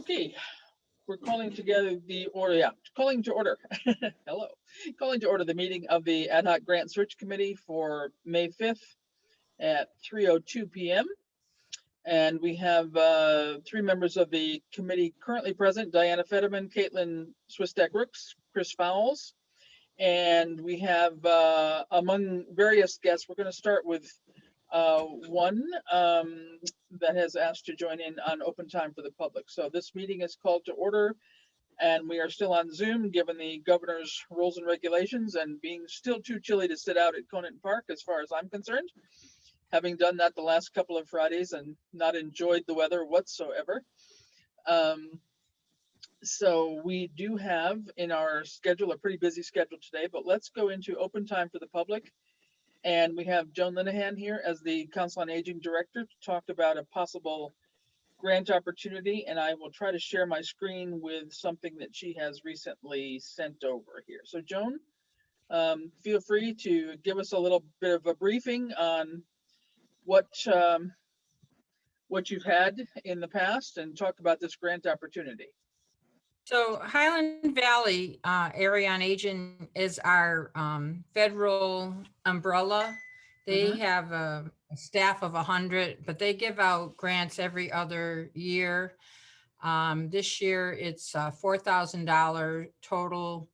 Okay, we're calling together the order, calling to order. Hello. Calling to order the meeting of the Ad hoc Grant Search Committee for May 5th at 3:02 p.m. And we have three members of the committee currently present: Diana Fetterman, Caitlin Swistek-Rooks, Chris Fowles. And we have, among various guests, we're going to start with one that has asked to join in on open time for the public. So this meeting is called to order, and we are still on Zoom given the governor's rules and regulations and being still too chilly to sit out at Conant Park as far as I'm concerned, having done that the last couple of Fridays and not enjoyed the weather whatsoever. So we do have in our schedule a pretty busy schedule today, but let's go into open time for the public. And we have Joan Linehan here as the Council on Aging Director to talk about a possible grant opportunity. And I will try to share my screen with something that she has recently sent over here. So Joan, feel free to give us a little bit of a briefing on what you've had in the past and talk about this grant opportunity. So Highland Valley Area on Aging is our federal umbrella. They have a staff of 100, but they give out grants every other year. This year it's $4,000 total.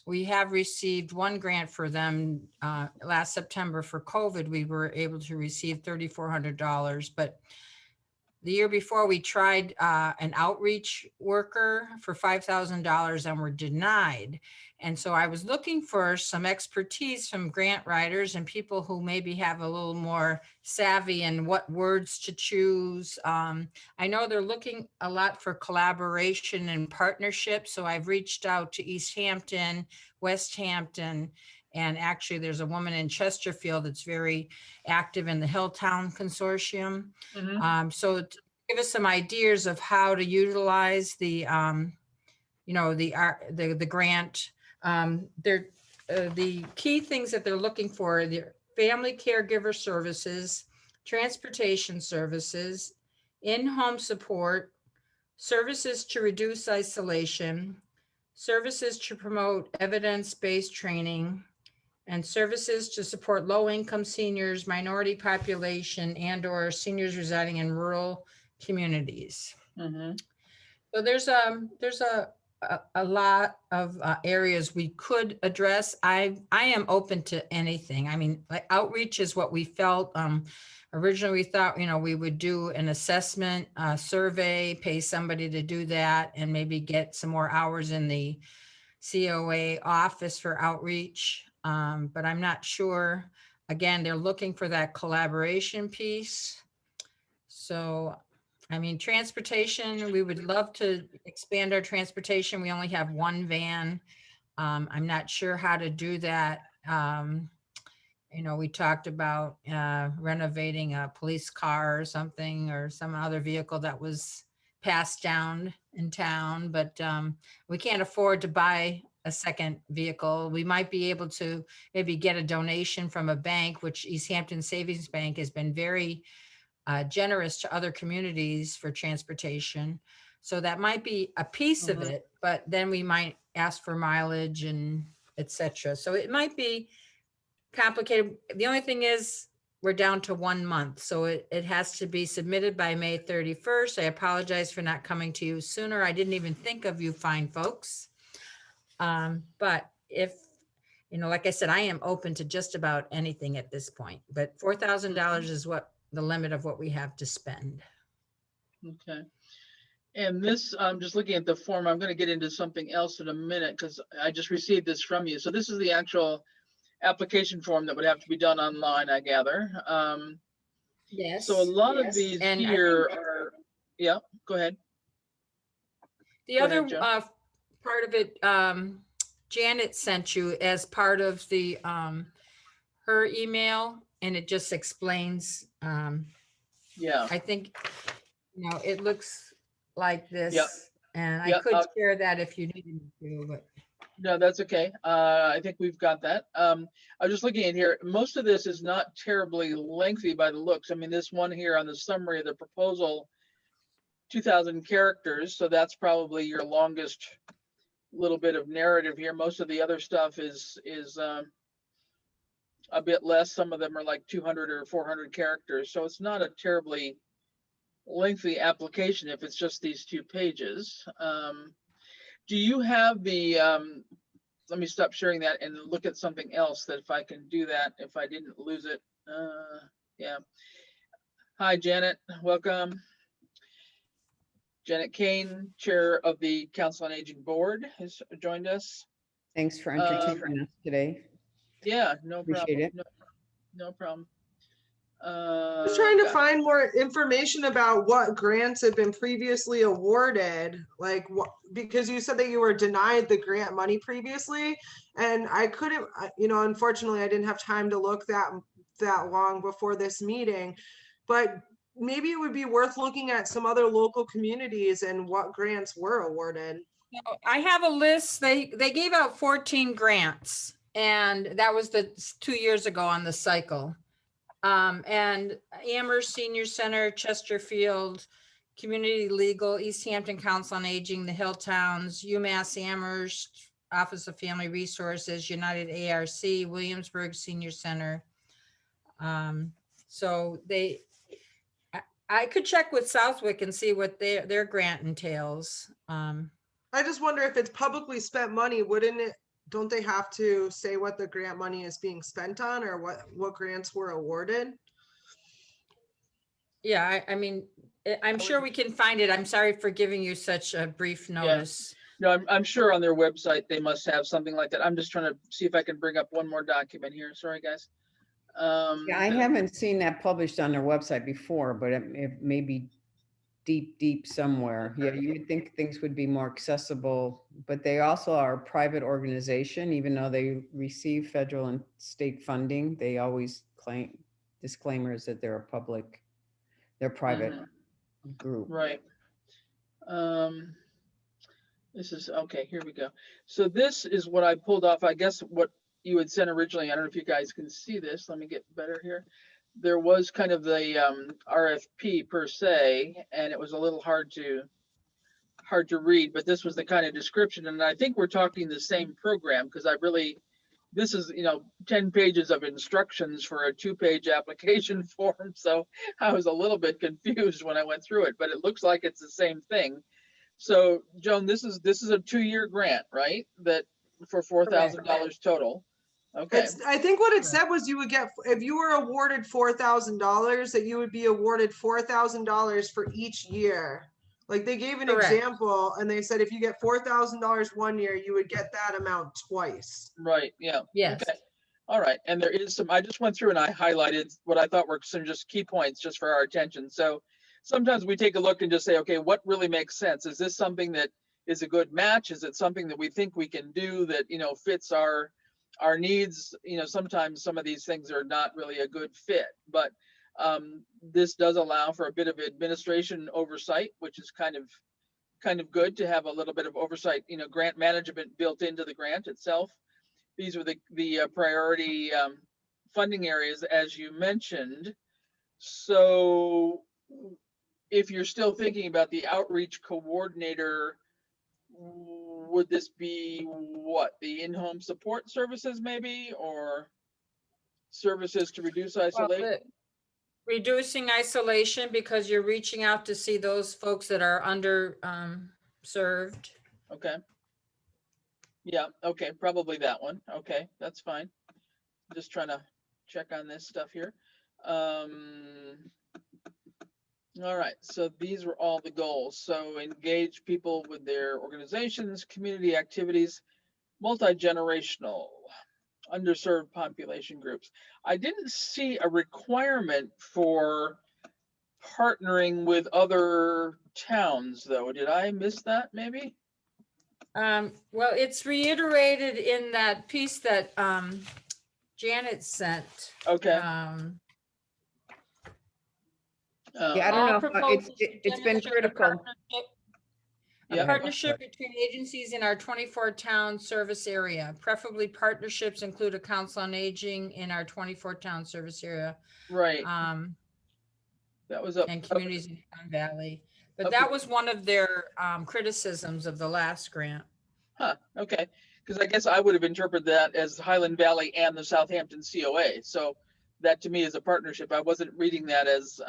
We have received one grant for them last September for COVID. We were able to receive $3,400, but the year before we tried an outreach worker for $5,000 and were denied. And so I was looking for some expertise from grant writers and people who maybe have a little more savvy in what words to choose. I know they're looking a lot for collaboration and partnership. So I've reached out to Easthampton, Westhampton, and actually there's a woman in Chesterfield that's very active in the Hilltown Consortium. So to give us some ideas of how to utilize the, the grant. The key things that they're looking for are the family caregiver services, transportation services, in-home support, services to reduce isolation, services to promote evidence-based training, and services to support low-income seniors, minority population, and/or seniors residing in rural communities. So there's a lot of areas we could address. I am open to anything. I mean, like outreach is what we felt. Originally, we thought, we would do an assessment survey, pay somebody to do that, and maybe get some more hours in the COA office for outreach. But I'm not sure. Again, they're looking for that collaboration piece. So, I mean, transportation, we would love to expand our transportation. We only have one van. I'm not sure how to do that. We talked about renovating a police car or something, or some other vehicle that was passed down in town, but we can't afford to buy a second vehicle. We might be able to maybe get a donation from a bank, which Easthampton Savings Bank has been very generous to other communities for transportation. So that might be a piece of it, but then we might ask for mileage and etc. So it might be complicated. The only thing is we're down to 1 month. So it has to be submitted by May 31st. I apologize for not coming to you sooner. I didn't even think of you fine folks. But if, like I said, I am open to just about anything at this point, but $4,000 is what the limit of what we have to spend. Okay. And this, I'm just looking at the form. I'm going to get into something else in a minute because I just received this from you. So this is the actual application form that would have to be done online, I gather. Yes. So a lot of these and here are, yeah, go ahead. The other part of it, Janet sent you as part of the her email, and it just explains. Yeah. I think it looks like this, and I could share that if you needed to, but. No, that's okay. I think we've got that. I was just looking at here. Most of this is not terribly lengthy by the looks. I mean, this one here on the summary of the proposal 2,000 characters. So that's probably your longest little bit of narrative here. Most of the other stuff is a bit less. Some of them are like 200 or 400 characters. So it's not a terribly lengthy application if it's just these 2 pages. Do you have the, let me stop sharing that and look at something else, that if I can do that, if I didn't lose it. Yeah. Hi, Janet, welcome. Janet Kane, Chair of the Council on Aging Board, has joined us. Thanks for entertaining us today. Yeah, no Appreciate problem. it. No problem. I was trying to find more information about what grants have been previously awarded, like what, because you said that you were denied the grant money previously, and I couldn't, unfortunately, I didn't have time to look that long before this meeting, but maybe it would be worth looking at some other local communities and what grants were awarded. So I have a list. They gave out 14 grants, and that was 2 years ago on the cycle. And Amherst Senior Center, Chesterfield, Community Legal, Easthampton Council on Aging, the Hill Towns, UMass Amherst, Office of Family Resources, United ARC, Williamsburg Senior Center. So I could check with Southwick and see what their grant entails. I just wonder if it's publicly spent money, don't they have to say what the grant money is being spent on, or what grants were awarded? Yeah, I mean, I'm sure we can find it. I'm sorry for giving you such a brief notice. No, I'm sure on their website they must have something like that. I'm just trying to see if I can bring up one more document here. Sorry, guys. Yeah, I haven't seen that published on their website before, but it may be deep somewhere. Yeah, you would think things would be more accessible, but they also are a private organization. Even though they receive federal and state funding, they always claim disclaimers that they're private group. Right. This is, okay, here we go. So this is what I pulled off, I guess what you had sent originally. I don't know if you guys can see this. Let me get better here. There was kind of the RFP per se, and it was a little hard to read, but this was the kind of description. And I think we're talking the same program, because this is, 10 pages of instructions for a 2-page application form. So I was a little bit confused when I went through it, but it looks like it's the same thing. So Joan, this is a 2-year grant, right? That for $4,000 total. Okay. I think what it said was you would get, if you were awarded $4,000, that you would be awarded $4,000 for each year. Like they gave an example, and they said if you get $4,000 one year, you would get that amount twice. Right. Yeah. Yes. Okay. All right. And there is some, I just went through and I highlighted what I thought were some just key points just for our attention. So sometimes we take a look and just say, okay, what really makes sense? Is this something that is a good match? Is it something that we think we can do that, fits our needs? Sometimes some of these things are not really a good fit, but this does allow for a bit of administration oversight, which is kind of good to have a little bit of oversight, grant management built into the grant itself. These are the priority funding areas, as you mentioned. So if you're still thinking about the outreach coordinator, would this be what, the in-home support services maybe, or services to reduce isolation? Well, reducing isolation, because you're reaching out to see those folks that are under served. Okay. Yeah, okay, probably that one. Okay, that's fine. Just trying to check on this stuff here. All right, so these were all the goals. So engage people with their organizations, community activities, multi-generational, underserved population groups. I didn't see a requirement for partnering with other towns, though. Did I miss that maybe? Well, it's reiterated in that piece that Janet sent. Okay. Yeah, I don't know. It's been critical. A partnership between agencies in our 24-town service area. Preferably partnerships include a council on aging in our 24-town service area. Right. That was up. and communities in Pond Valley. But Up that in- was one of their criticisms of the last grant. Huh, okay, because I guess I would have interpreted that as Highland Valley and the Southampton COA. So that to me is a partnership. I wasn't reading that as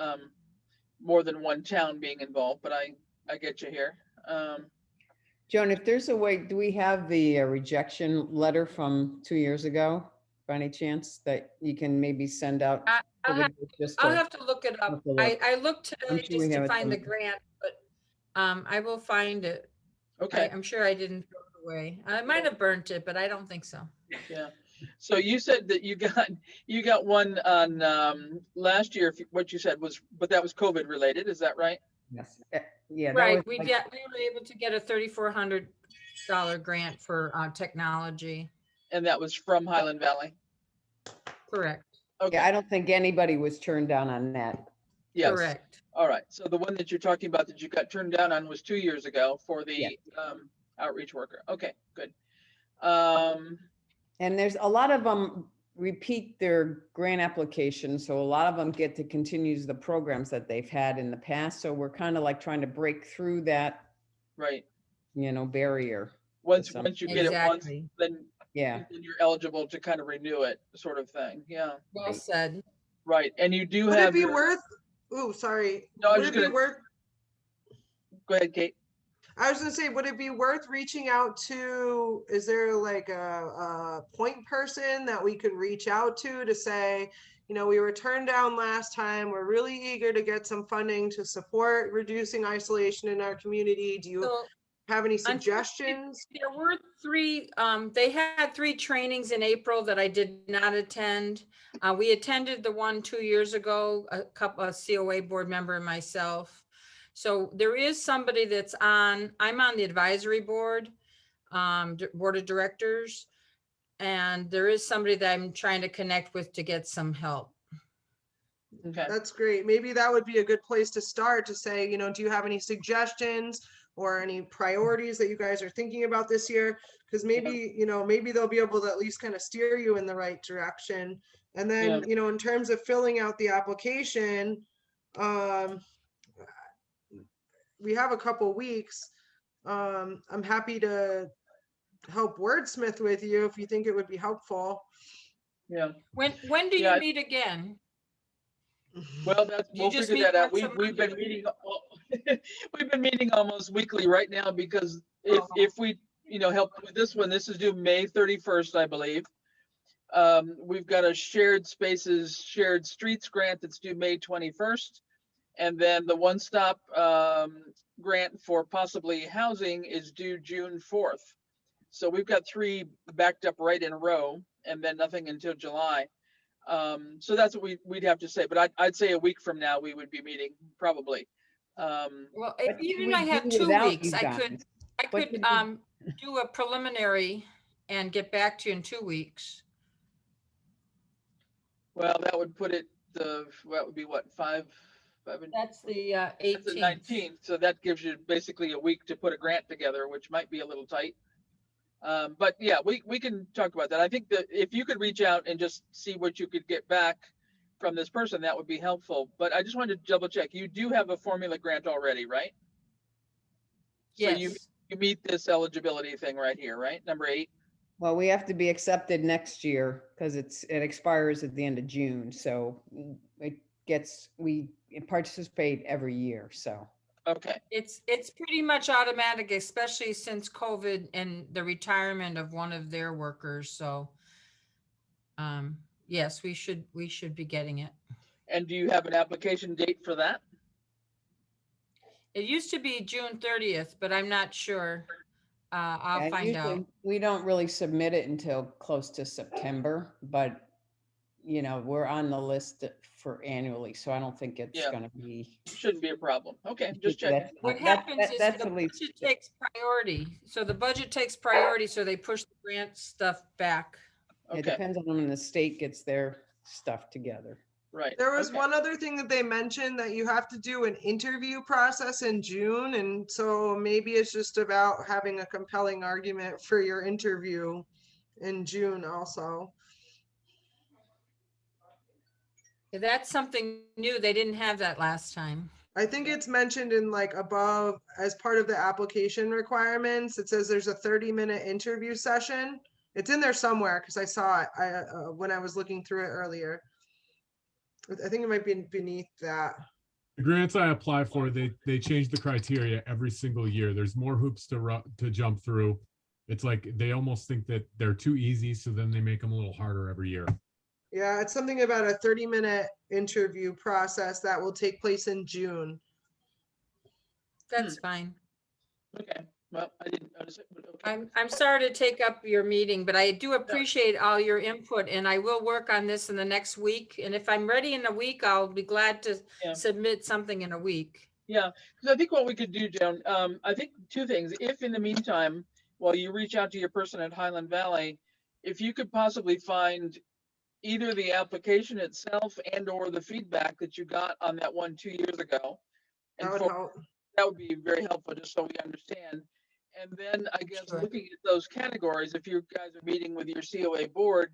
more than one town being involved, but I get you here. Joan, if there's a way, do we have the rejection letter from 2 years ago by any chance that you can maybe send out? I'll have to look it up. I looked I'm today sure we just have to it find the somewhere. grant, but I will find it. Okay, I'm sure I didn't throw it away. I might have burnt it, but I don't think so. yeah. So you said that you got one on what you said was, but that was COVID related. Is that right? Yes. Yeah. That Right, was we like- were able to get a $3,400 grant for technology. And that was from Highland Valley. Correct, Okay. Yeah, I don't think anybody was turned down on that. Yes. correct. All right. So the one that you're talking about that you got turned down on was 2 years ago for the Yeah. Outreach worker. Okay, good. And there's a lot of them repeat their grant applications. So a lot of them get to continue the programs that they've had in the past. So we're kind of like trying to break through that, Right. barrier. Once some- you get it once, Exactly. then Yeah. you're eligible to kind of renew it, sort of thing. Yeah. Well said. Right. And you do Would it have be your, worth, ooh, sorry. No, I Would was it be gonna- worth, go ahead, Kate. I was gonna say, would it be worth reaching out to, is there like a point person that we could reach out to say, we were turned down last time. We're really eager to get some funding to support reducing isolation in our community. Do you So have any Unfortunately, suggestions? there were three, they had 3 trainings in April that I did not attend. We attended the one 2 years ago, a COA board member and myself. So there is somebody I'm on the advisory board, board of directors. And there is somebody that I'm trying to connect with to get some help. Okay. That's great. Maybe that would be a good place to start to say, do you have any suggestions or any priorities that you guys are thinking about this year? Because maybe, maybe they'll be able to at least kind of steer you in the right direction. And then, in terms of filling out the application, we have a couple weeks. I'm happy to help wordsmith with you if you think it would be helpful. Yeah. When do you meet again? Well, You we'll just figure that out. meet once a We've been month? meeting, we've been meeting almost weekly right now because if we, help with this one, this is due May 31st, I believe. We've got a shared spaces, shared streets grant that's due May 21st. And then the one-stop grant for possibly housing is due June 4th. So we've got 3 backed up right in a row and then nothing until July. So that's what we'd have to say, but I'd say a week from now we would be meeting probably. Well, What if could even we I had do 2 without weeks, you I guys? could What could do a preliminary and get back to you in 2 weeks. Well, that would put it, that would be what, 5 That's the That's the 18th. 19th. So that gives you basically a week to put a grant together, which might be a little tight. But yeah, we can talk about that. I think that if you could reach out and just see what you could get back from this person, that would be helpful. But I just wanted to double check. You do have a formula grant already, right? So Yes. you meet this eligibility thing right here, right? Number 8. Well, we have to be accepted next year because it expires at the end of June. So we participate every year. So. Okay. It's pretty much automatic, especially since COVID and the retirement of one of their workers. So, yes, we should be getting it. And do you have an application date for that? It used to be June 30th, but I'm not sure. I'll And find usually out. we don't really submit it until close to September, but we're on the list for annually, so I don't think it's Yeah. gonna be. Shouldn't be a problem. Okay, just checking. What That- happens is that's the at least- budget takes priority. So the budget takes priority, so they push the grant stuff back. It Okay, depends on when the state gets their stuff together. right. There was Okay. one other thing that they mentioned, that you have to do an interview process in June. And so maybe it's just about having a compelling argument for your interview in June also. That's something new. They didn't have that last time. I think it's mentioned in like above as part of the application requirements. It says there's a 30-minute interview session. It's in there somewhere because I saw it when I was looking through it earlier. I think it might be beneath that. The grants I apply for, they change the criteria every single year. There's more hoops to jump through. It's like they almost think that they're too easy, so then they make them a little harder every year. Yeah, it's something about a 30-minute interview process that will take place in June. That's fine. Okay, well, I didn't notice it, but okay. I'm sorry to take up your meeting, but I do appreciate all your input, and I will work on this in the next week. And if I'm ready in a week, I'll be glad to submit something in a week. Yeah, because I think what we could do, Joan, I think two things. If in the meantime, while you reach out to your person at Highland Valley, if you could possibly find either the application itself and or the feedback that you got on that one 2 years ago. And that would be very helpful, just so we understand. And then I guess looking at those categories, if you guys are meeting with your COA board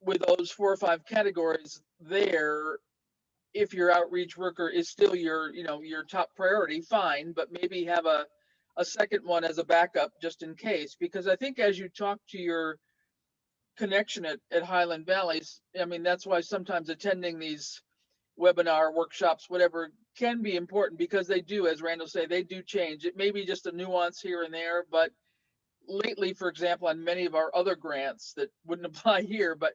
with those 4 or 5 categories there, if your outreach worker is still your, your top priority, fine, but maybe have a second one as a backup just in case. Because I think as you talk to your connection at Highland Valleys, I mean, that's why sometimes attending these webinar workshops, whatever, can be important, because they do, as Randall say, they do change. It may be just a nuance here and there, but lately, for example, on many of our other grants that wouldn't apply here, but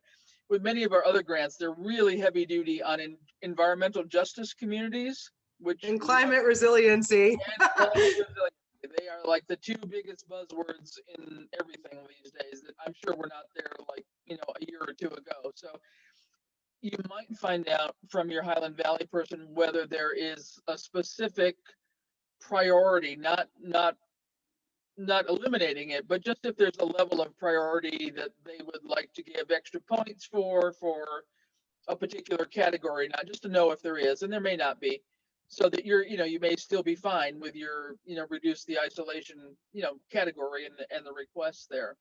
with many of our other grants, they're really heavy duty on environmental justice communities, which and climate resiliency. They are like the 2 biggest buzzwords in everything these days that I'm sure we're not there like, a year or 2 ago. So you might find out from your Highland Valley person whether there is a specific priority, not eliminating it, but just if there's a level of priority that they would like to give extra points for a particular category, not just to know if there is, and there may not be. So that you may still be fine with your, reduce the isolation, category and the requests there.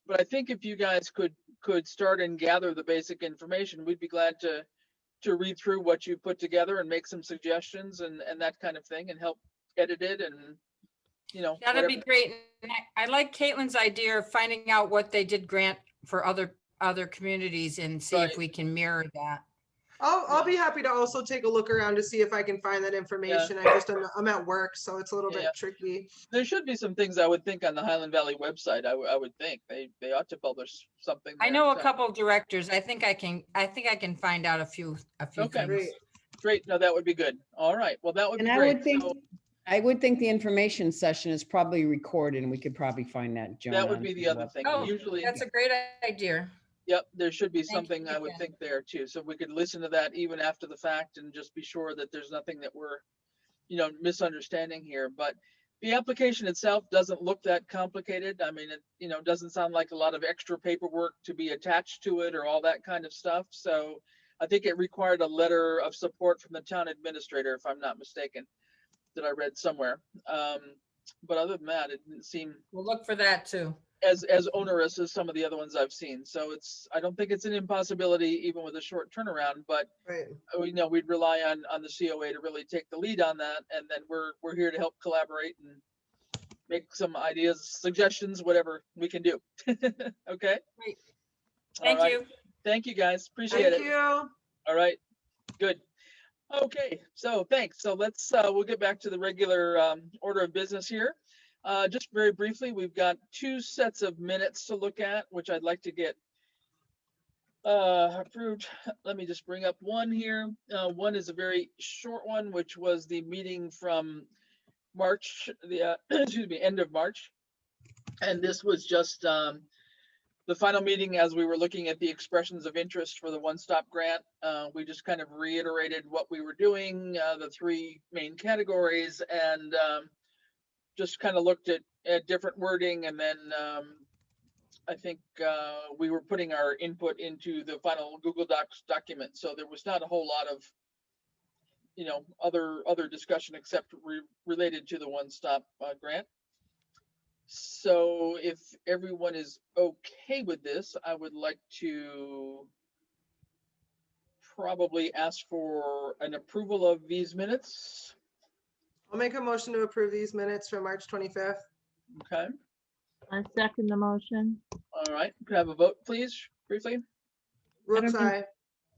But I think if you guys could start and gather the basic information, we'd be glad to read through what you put together and make some suggestions and that kind of thing, and help edit it and, That'd whatever. be great. And I like Caitlin's idea of finding out what they did grant for other communities and see if we can mirror that. I'll be happy to also take a look around to see if I can find that information. I'm at work, so it's a little bit tricky. There should be some things I would think on the Highland Valley website. I would think they ought to publish something there. I know a couple of directors. I think I can find out a few Okay, things. great. No, that would be good. All right. Well, that would be great. I would think the information session is probably recorded, and we could probably find that, Joan. That would be the other thing. Oh, usually that's a great idea. Yep, there should be Thank something you, I would Jen. think there too. So we could listen to that even after the fact and just be sure that there's nothing that we're, misunderstanding here. But the application itself doesn't look that complicated. I mean, it, doesn't sound like a lot of extra paperwork to be attached to it or all that kind of stuff. So I think it required a letter of support from the town administrator, if I'm not mistaken, that I read somewhere. But other than that, it didn't seem We'll look for that too. as onerous as some of the other ones I've seen. So I don't think it's an impossibility even with a short turnaround, but we'd rely on the COA to really take the lead on that. And then we're here to help collaborate and make some ideas, suggestions, whatever we can do. Okay. Great. Thank you. Thank you guys. Appreciate it. Thank you. All right. Good. Okay. So thanks. So let's, we'll get back to the regular order of business here. Just very briefly, we've got 2 sets of minutes to look at, which I'd like to get approved. Let me just bring up one here. One is a very short one, which was the meeting from March, end of March. And this was just the final meeting as we were looking at the expressions of interest for the one-stop grant. We just kind of reiterated what we were doing, the 3 main categories, and just kind of looked at different wording, and then I think we were putting our input into the final Google Docs document. So there was not a whole lot of, other discussion except related to the one-stop grant. So if everyone is okay with this, I would like to probably ask for an approval of these minutes. I'll make a motion to approve these minutes for March 25th. Okay, I second the motion. all right, could I have a vote, please, briefly? Brooks, Fetterman.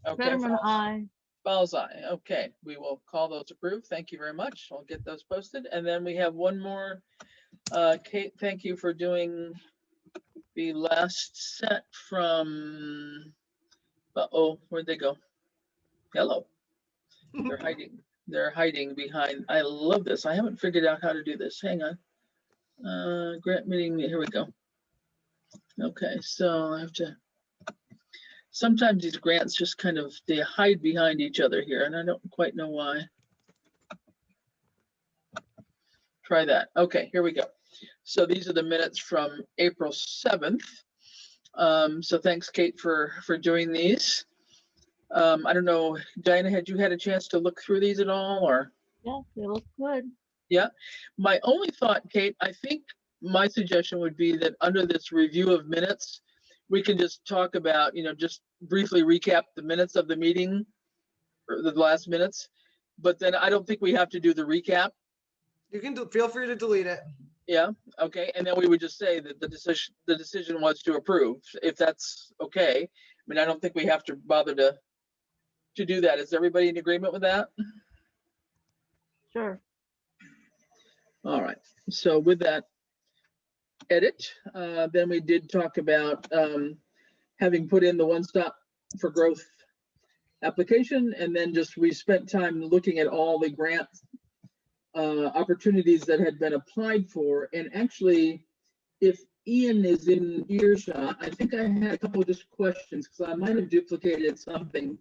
aye. Okay, Fetterman, aye. Fowles, aye. Okay, we will call those approved. Thank you very much. I'll get those posted. And then we have one more. Kate, thank you for doing the last set from, uh-oh, where'd they go? Hello. They're hiding. They're hiding behind. I love this. I haven't figured out how to do this. Hang on. Grant meeting. Here we go. Okay, so I have to. Sometimes these grants just kind of, they hide behind each other here, and I don't quite know why. Try that. Okay, here we go. So these are the minutes from April 7th. So thanks, Kate, for doing these. I don't know, Diana, had you had a chance to look through these at all, or? Yes, they look good. Yeah, my only thought, Kate, I think my suggestion would be that under this review of minutes, we can just talk about, just briefly recap the minutes of the meeting, or the last minutes, but then I don't think we have to do the recap. You can feel free to delete it. Yeah, okay, and then we would just say that the decision was to approve, if that's okay. I mean, I don't think we have to bother to do that. Is everybody in agreement with that? Sure. All right, so with that edit, then we did talk about having put in the One Stop for Growth application, and then just we spent time looking at all the grant opportunities that had been applied for. And actually, if Ian is in earshot, I think I had a couple of just questions because I might have duplicated something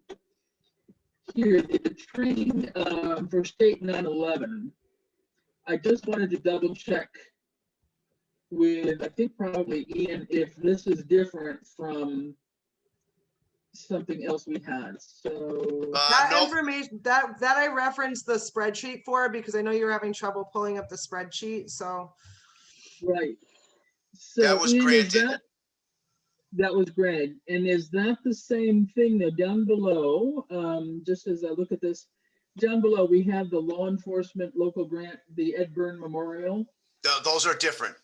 here. The training for state 9/11. I just wanted to double check with, I think probably Ian, if this is different from something else we had. So That Nope. information that I referenced the spreadsheet for, because I know you were having trouble pulling up the spreadsheet. So right. So That was Ian, granted. That was granted. And is that the same thing though? Down below, just as I look at this, down below we have the law enforcement local grant, the Ed Byrne Memorial. Those are different.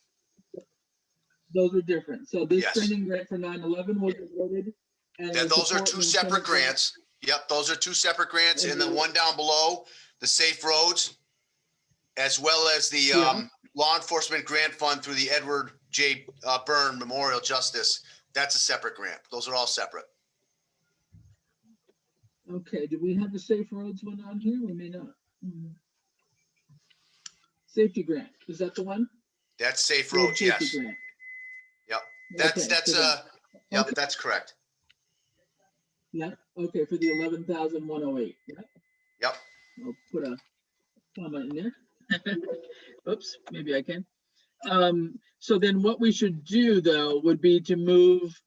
Those are different. So this Yes. training grant for 9/11 was awarded. And Then the those are support two and separate incentive grant- grants. Yep, those are two separate grants. And the one down below, the Safe Roads, as well as the Yeah. Law Enforcement Grant Fund through the Edward J. Byrne Memorial Justice. That's a separate grant. Those are all separate. Okay, do we have the Safe Roads one on here? We may not. Safety grant, is that the one? That's Safe Road Roads, safety yes. grant. Yep. Okay, Yep, okay. that's correct. Yeah, okay, for the 11,108. Yeah, Yep. I'll put a comma in there. Oops, maybe I can. So then what we should do though would be to move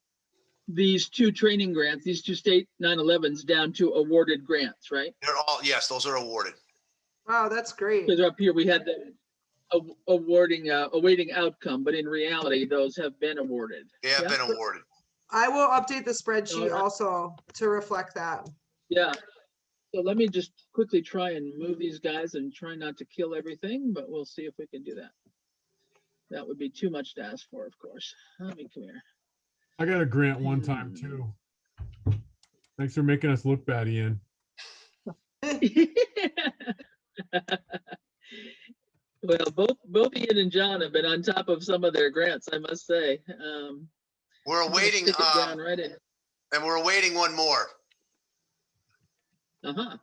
these two training grants, these two state 9/11s down to awarded grants, right? They're all, yes, those are awarded. wow, that's great. Because up here we had the awarding, awaiting outcome, but in reality, those have been awarded. They have Yeah. been awarded. I will update the spreadsheet Alright. also to reflect that. Yeah. So let me just quickly try and move these guys and try not to kill everything, but we'll see if we can do that. That would be too much to ask for, of course. Let me come here. I got a grant one time too. Thanks for making us look bad, Ian. Well, both Ian and John have been on top of some of their grants, I must say. We're I'm gonna awaiting, stick it down right in. and we're awaiting one more. Uh-huh.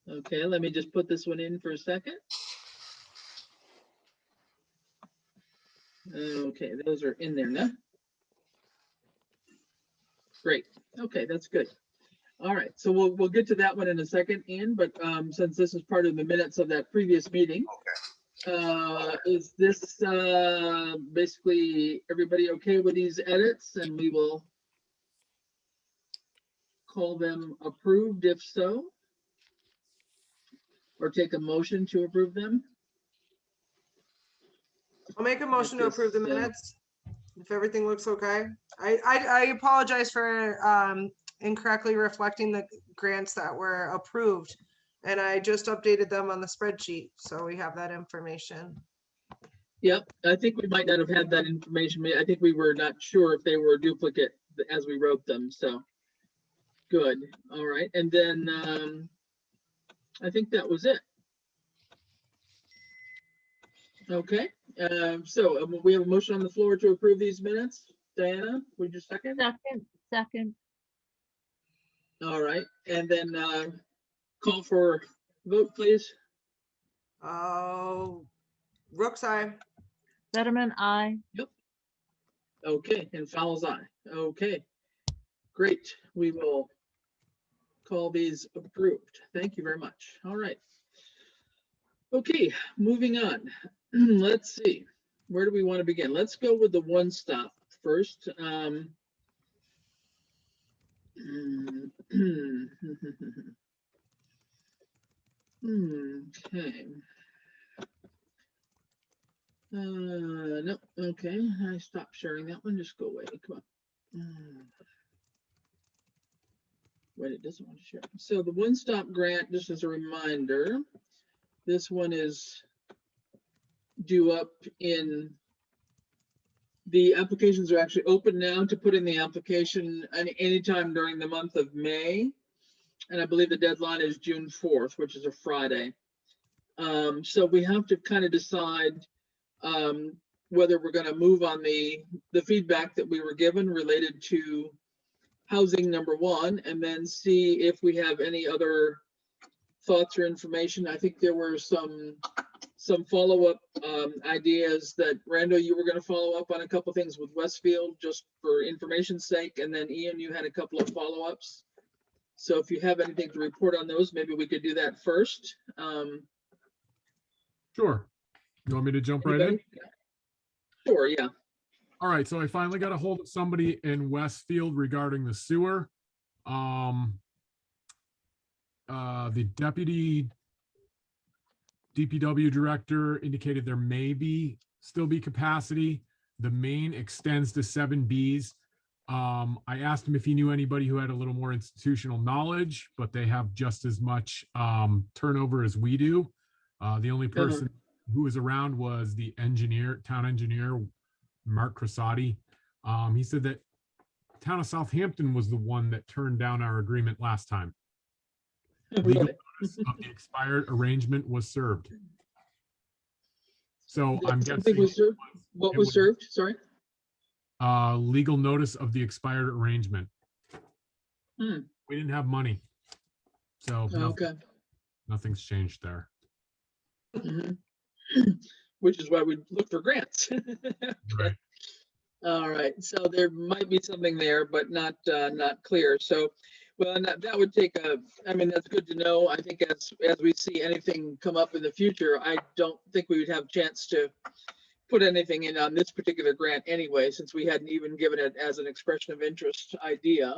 Okay, let me just put this one in for a second. Okay, those are in there now. Great. Okay, that's good. All right, so we'll get to that one in a second, Ian, but since this is part of the minutes of that previous meeting, is this basically everybody okay with these edits? And we will call them approved if so, or take a motion to approve them. I'll make a motion to approve the This, minutes if everything looks okay. I apologize for incorrectly reflecting the grants that were approved. And I just updated them on the spreadsheet, so we have that information. Yep, I think we might not have had that information. I think we were not sure if they were a duplicate as we wrote them, so. Good, all right, and then I think that was it. Okay, so we have a motion on the floor to approve these minutes. Diana, would you second? Second. All right, and then call for vote, please. Oh, Brooks, aye. Fetterman, aye. Okay, and Fowles, aye. Okay, great. We will call these approved. Thank you very much. All right. Okay, moving on. Let's see. Where do we want to begin? Let's go with the one stop first. Okay. No, okay. I stopped sharing that one. Just go away. Come on. Wait, it doesn't want to share. So the one-stop grant, just as a reminder, this one is due up in, the applications are actually open now to put in the application anytime during the month of May. And I believe the deadline is June 4th, which is a Friday. So we have to kind of decide whether we're going to move on the feedback that we were given related to housing number one, and then see if we have any other thoughts or information. I think there were some follow-up ideas that Randall, you were going to follow up on a couple things with Westfield just for information's sake, and then Ian, you had a couple of follow-ups. So if you have anything to report on those, maybe we could do that first. Sure. You want me to jump right in? Sure, yeah. All right, so I finally got a hold of somebody in Westfield regarding the sewer. The deputy DPW director indicated there may still be capacity. The main extends to 7 Bs. I asked him if he knew anybody who had a little more institutional knowledge, but they have just as much turnover as we do. The only person who was around was the town engineer, Mark Crosati. He said that town of Southampton was the one that turned down our agreement last time. Legal notice of the expired arrangement was served. So I'm guessing was served. What was served? Sorry. Legal notice of the expired arrangement. We didn't have money, so nothing's changed there. Which is why we look for grants. Right. All right, so there might be something there, but not clear. So, well, that would take I mean, that's good to know. I think as we see anything come up in the future, I don't think we would have a chance to put anything in on this particular grant anyway, since we hadn't even given it as an expression of interest idea.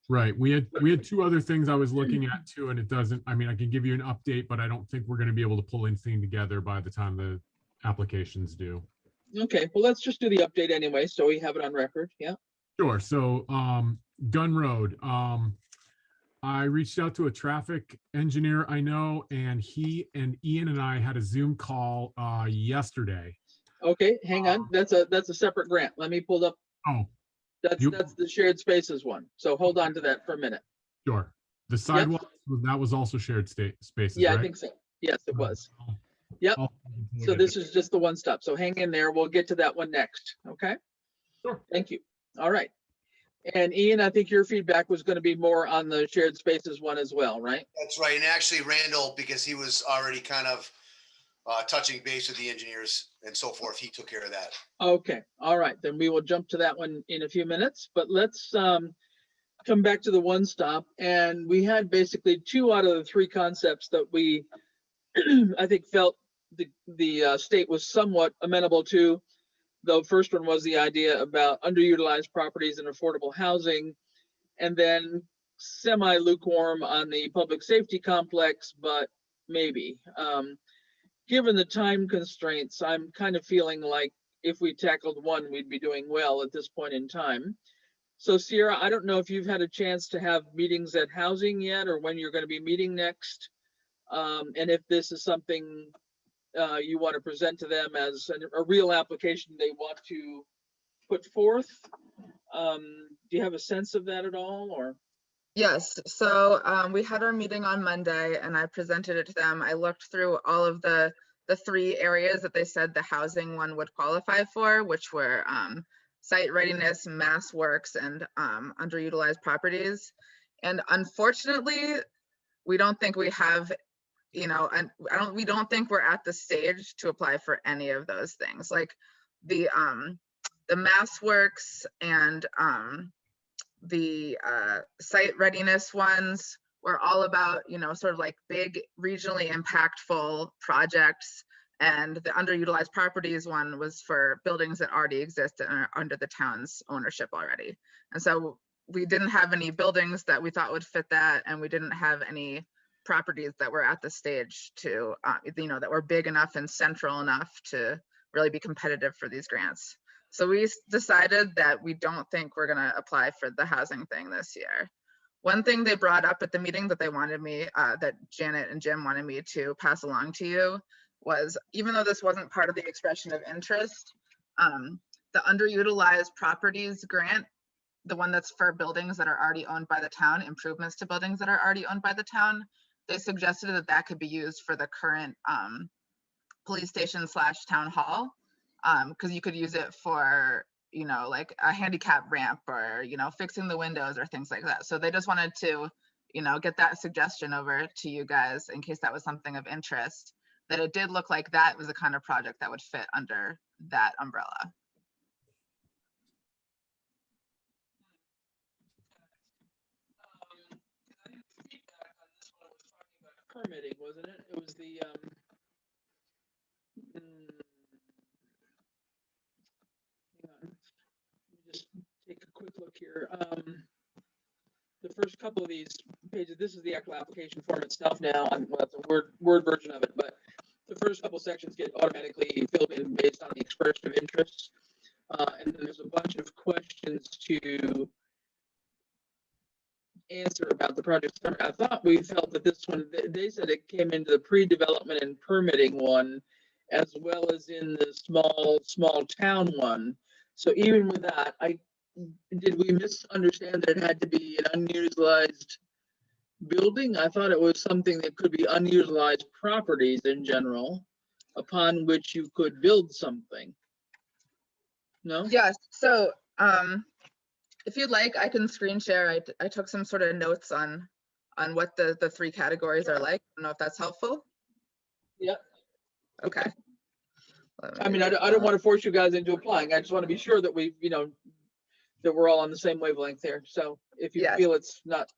Right. We had 2 other things I was looking at too, and it doesn't, I mean, I can give you an update, but I don't think we're going to be gun to pull anything together by the time the applications due. Okay, well, let's just do the update anyway, so we have it on record. Yeah. Sure. So, Gun Road, I reached out to a traffic engineer I know, and he and Ian and I had a Zoom call yesterday. Okay, hang on. That's a separate grant. Let me pull up. Oh, that's the shared spaces one. So hold on to that for a minute. Sure. The sidewalk, that was also shared spaces. Yeah, right? I think so. Yes, it was. Yep. So this is just the one stop. So hang in there. We'll get to that one next. Okay. Sure. Thank you. All right. And Ian, I think your feedback was going to be more on the shared spaces one as well, right? That's right. And actually Randall, because he was already kind of touching base with the engineers and so forth, he took care of that. Okay. All right. Then we will jump to that one in a few minutes, but let's come back to the one stop. And we had basically 2 out of the 3 concepts that we, I think, felt the state was somewhat amenable to. The first one was the idea about underutilized properties and affordable housing, and then semi-lukewarm on the public safety complex, but maybe. Given the time constraints, I'm kind of feeling like if we tackled one, we'd be doing well at this point in time. So Sierra, I don't know if you've had a chance to have meetings at housing yet, or when you're going to be meeting next. And if this is something you want to present to them as a real application they want to put forth. Do you have a sense of that at all, or? Yes, so we had our meeting on Monday and I presented it to them. I looked through all of the 3 areas that they said the housing one would qualify for, which were site readiness, mass works, and underutilized properties. And unfortunately, we don't think we have, you know, and we don't think we're at the stage to apply for any of those things. Like the mass works and the site readiness ones were all about, you know, sort of like big regionally impactful projects. And the underutilized properties one was for buildings that already exist and are under the town's ownership already. And so we didn't have any buildings that we thought would fit that. And we didn't have any properties that were at the stage to, you know, that were big enough and central enough to really be competitive for these grants. So we decided that we don't think we're going to apply for the housing thing this year. One thing they brought up at the meeting that they wanted me, that Janet and Jim wanted me to pass along to you was, even though this wasn't part of the expression of interest, the underutilized properties grant, the one that's for buildings that are already owned by the town, improvements to buildings that are already owned by the town, they suggested that that could be used for the current police station / town hall. Because you could use it for, you know, like a handicap ramp or, you know, fixing the windows or things like that. So they just wanted to, you know, get that suggestion over to you guys in case that was something of interest, that it did look like that was the kind of project that would fit under that umbrella. Permitting, wasn't it? It was the just take a quick look here. The first couple of these pages, this is the actual application form itself now. Well, it's a word version of it, but the first couple sections get automatically filled in based on the expression of interest. And then there's a bunch of questions to answer about the project. I thought we felt that this one, they said it came into the pre-development and permitting one, as well as in the small town one. So even with that, did we misunderstand that it had to be an unutilized building? I thought it was something that could be unutilized properties in general, upon which you could build something. No? Yes, so if you'd like, I can screen share. I took some sort of notes on what the 3 categories are like. I don't know if that's helpful. Yeah. Okay. I mean, I don't want to force you guys into applying. I just want to be sure that we, you know, that we're all on the same wavelength there. So if you feel it's not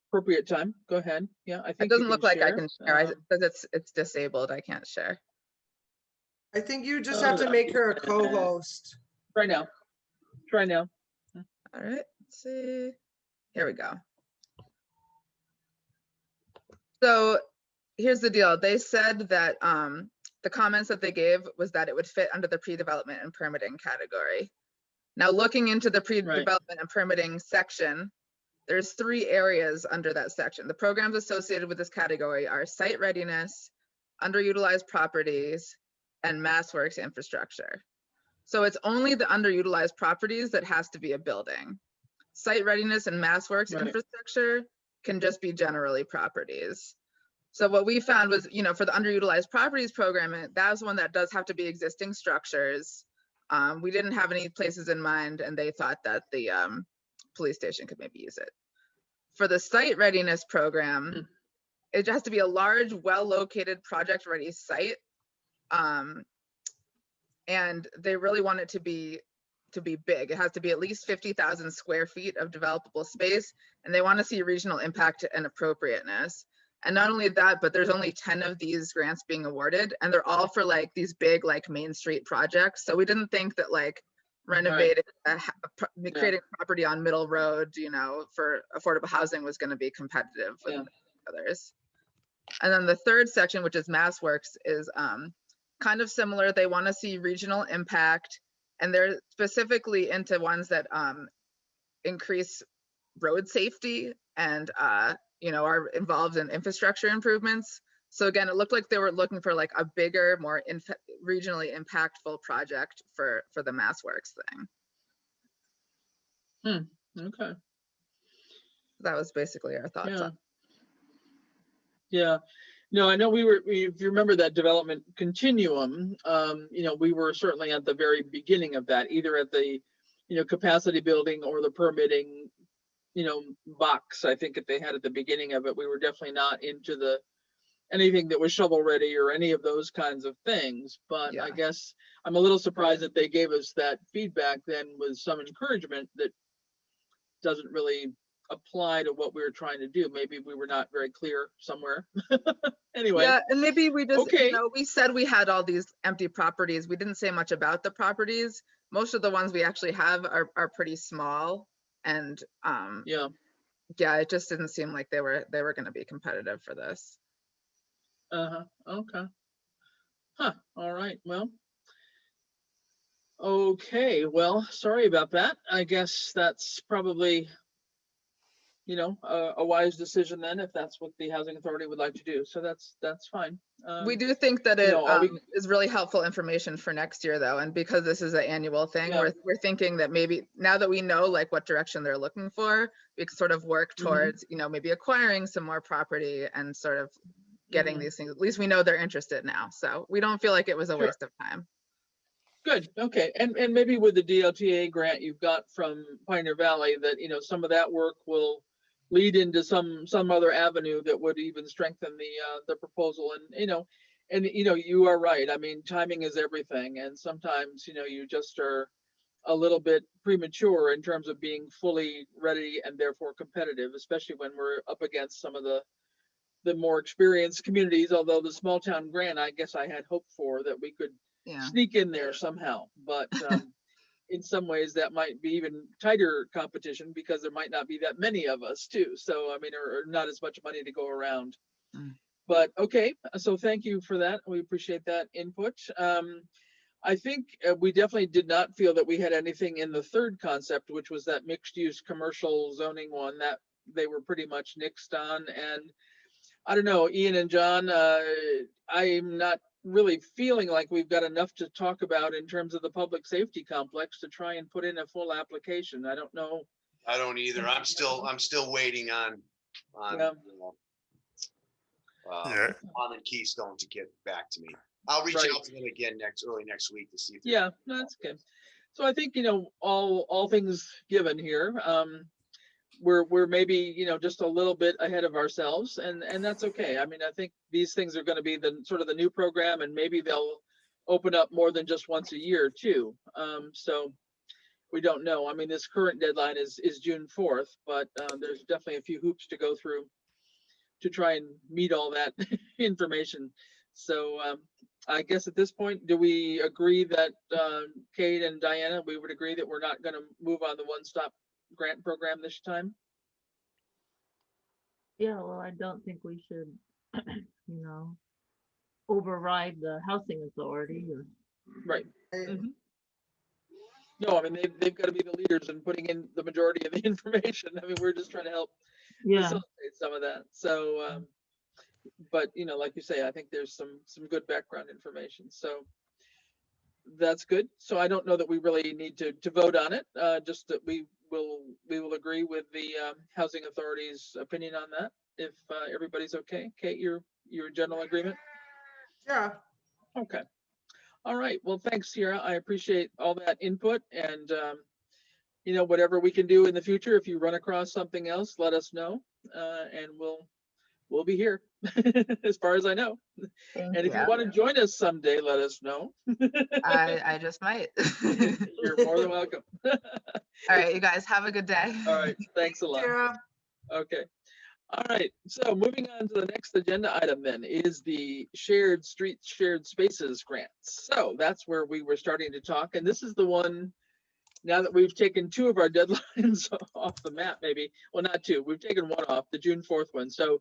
appropriate time, go ahead. Yeah, I think it doesn't look like I can share because it's disabled. I can't share. I think you just have to make her a co-host. Try now. Try now. All right, let's see. Here we go. So here's the deal. They said that the comments that they gave was that it would fit under the pre-development and permitting category. Now, looking into the pre-development and permitting section, there's 3 areas under that section. The programs associated with this category are site readiness, underutilized properties, and mass works infrastructure. So it's only the underutilized properties that has to be a building. Site readiness and mass works infrastructure can just be generally properties. So what we found was, you know, for the underutilized properties program, that was one that does have to be existing structures. We didn't have any places in mind, and they thought that the police station could maybe use it. For the site readiness program, it has to be a large, well-located, project-ready site. And they really want it to be big. It has to be at least 50,000 square feet of developable space, and they want to see regional impact and appropriateness. And not only that, but there's only 10 of these grants being awarded, and they're all for like these big like Main Street projects. So we didn't think that like renovating, creating property on Middle Road, you know, for affordable housing was going to be competitive with others. And then the third section, which is mass works, is kind of similar. They want to see regional impact, and they're specifically into ones that increase road safety and, you know, are involved in infrastructure improvements. So again, it looked like they were looking for like a bigger, more regionally impactful project for the MassWorks thing. Okay. That was basically our thoughts. Yeah. Yeah. No, I know if you remember that development continuum, you know, we were certainly at the very beginning of that, either at the, you know, capacity building or the permitting, you know, box. I think if they had at the beginning of it, we were definitely not into anything that was shovel ready or any of those kinds of things. But Yeah. I guess I'm a little surprised that they gave us that feedback then with some encouragement that doesn't really apply to what we were trying to do. Maybe we were not very clear somewhere. Anyway. Yeah, and maybe we just, Okay. you know, we said we had all these empty properties. We didn't say much about the properties. Most of the ones we actually have are pretty small, and Yeah. it just didn't seem like they were going to be competitive for this. Okay. Huh. All right. Well. Okay. Well, sorry about that. I guess that's probably, you know, a wise decision then, if that's what the housing authority would like to do. So that's fine. We do think that you it know, is really helpful information for next year, though, and because this is an annual thing, Yeah. we're thinking that maybe now that we know like what direction they're looking for, we can sort of work Mhm. towards, you know, maybe acquiring some more property and sort of getting Mhm. these things. At least we know they're interested now, so we don't feel like it was a Sure. waste of time. Good. Okay. And maybe with the DLTA grant you've got from Pioneer Valley, that, you know, some of that work will lead into some other avenue that would even strengthen the proposal. And you know, you are right. I mean, timing is everything, and sometimes, you know, you just are a little bit premature in terms of being fully ready and therefore competitive, especially when we're up against some of the more experienced communities. Although the small town grant, I guess I had hoped for that we could Yeah. sneak in there somehow, but in some ways that might be even tighter competition because there might not be that many of us too. So I mean, or not as much money to go around. But okay, so thank you for that. We appreciate that input. I think we definitely did not feel that we had anything in the third concept, which was that mixed use commercial zoning one, that they were pretty much nixed on. And I don't know, Ian and John, I'm not really feeling like we've got enough to talk about in terms of the public safety complex to try and put in a full application. I don't know. I don't either. I'm still waiting on Yeah. you know, Yeah. Mom and Keystone to get back to me. I'll reach Right. out to them again early next week to see if Yeah, no, that's good. So I think, you know, all things given here, we're maybe, you know, just a little bit ahead of ourselves, and that's okay. I mean, I think these things are going to be the sort of the new program, and maybe they'll open up more than just once a year too. So we don't know. I mean, this current deadline is June 4th, but there's definitely a few hoops to go through to try and meet all that information. So I guess at this point, do we agree that Kate and Diana, we would agree that we're not going to move on the one-stop grant program this time? Yeah, well, I don't think we should, you know, override the housing authority or. Right. No, I mean, they've got to be the leaders in putting in the majority of the information. I mean, we're just trying to help facilitate some of that. So, but you know, like you say, I think there's some good background information. So that's good. So I don't know that we really need to vote on it. Just that we will agree with the housing authority's opinion on that. If everybody's okay. Kate, your general agreement? Yeah. Okay. All right. Well, thanks, Sierra. I appreciate all that input, and you know, whatever we can do in the future, if you run across something else, let us know, and we'll be here as far as I know. Thank And if you you. want to join us someday, let us know. I just might. You're more than welcome. All right, you guys have a good day. All right. Thanks a lot. Yeah. Okay. All right. So moving on to the next agenda item then is the shared streets, shared spaces grant. So that's where we were starting to talk. And this is the one, now that we've taken two of our deadlines off the map, maybe, well, not two, we've taken one off, the June 4th one. So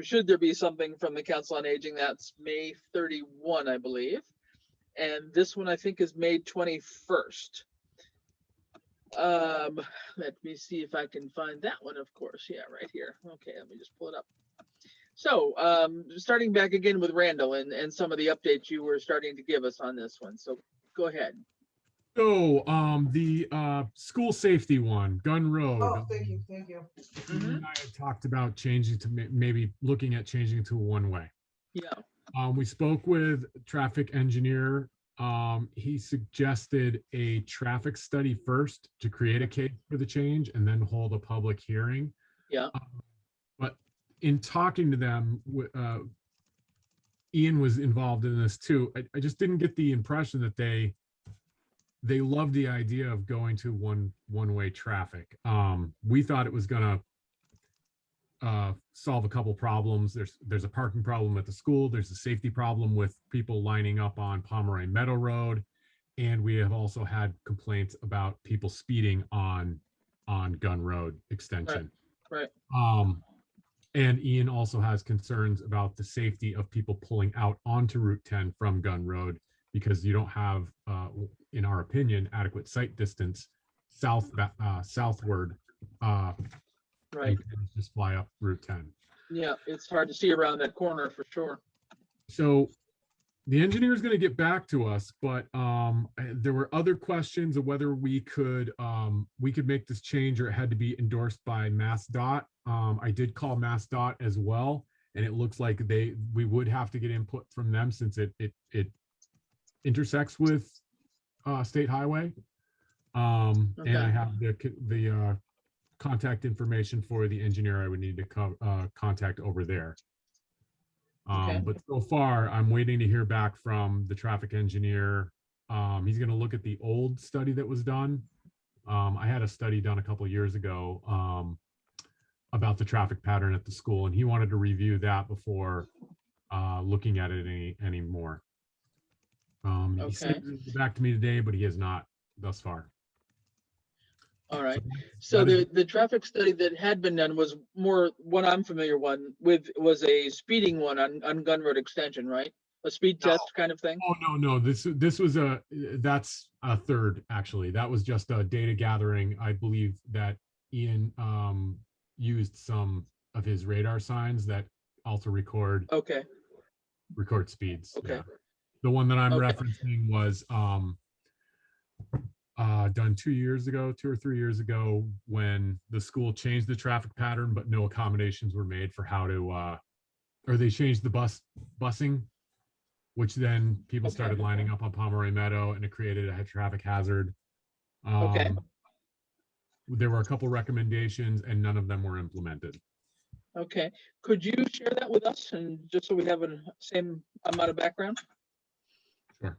should there be something from the Council on Aging, that's May 31, I believe. And this one I think is May 21st. let me see if I can find that one, of course. Yeah, right here. Okay, let me just pull it up. So, starting back again with Randall and some of the updates you were starting to give us on this one. So go ahead. So, the school safety one, Gun Road. Oh, thank you. You and I had talked about changing to maybe looking at changing to a one-way. Yeah. We spoke with traffic engineer. He suggested a traffic study first to create a case for the change and then hold a public hearing. Yeah. But in talking to them, Ian was involved in this too. I just didn't get the impression that they loved the idea of going to one-way traffic. We thought it was gonna solve a couple problems. There's a parking problem at the school. There's a safety problem with people lining up on Pomeroy Meadow Road. And we have also had complaints about people speeding on Gun Road extension. Right. And Ian also has concerns about the safety of people pulling out onto Route 10 from Gun Road because you don't have, in our opinion, adequate sight distance southward. Right. You can just fly up Route 10. Yeah, it's hard to see around that corner for sure. So the engineer is going to get back to us, but there were other questions of whether we could make this change or it had to be endorsed by MassDOT. I did call MassDOT as well, and it looks like we would have to get input from them since it intersects with State Highway. And I have the contact information for the engineer I would need to contact over there. But so far, I'm waiting to hear back from the traffic engineer. He's going to look at the old study that was done. I had a study done a couple of years ago about the traffic pattern at the school, and he wanted to review that before looking at it anymore. He said he'd get back to me today, but he has not thus far. All right. So the traffic study that had been done was more what I'm familiar with was a speeding one on Gun Road extension, right? A speed test kind of thing. Oh no. This was that's a third actually. That was just a data gathering. I believe that Ian used some of his radar signs that also record speeds. Okay. Yeah. The one that I'm referencing was done 2 or 3 years ago when the school changed the traffic pattern, but no accommodations were made for how to, or they changed the busing, which then people started lining up on Pomeroy Meadow and it created a traffic hazard. There were a couple recommendations and none of them were implemented. Okay. Could you share that with us and just so we have the same amount of background? Sure.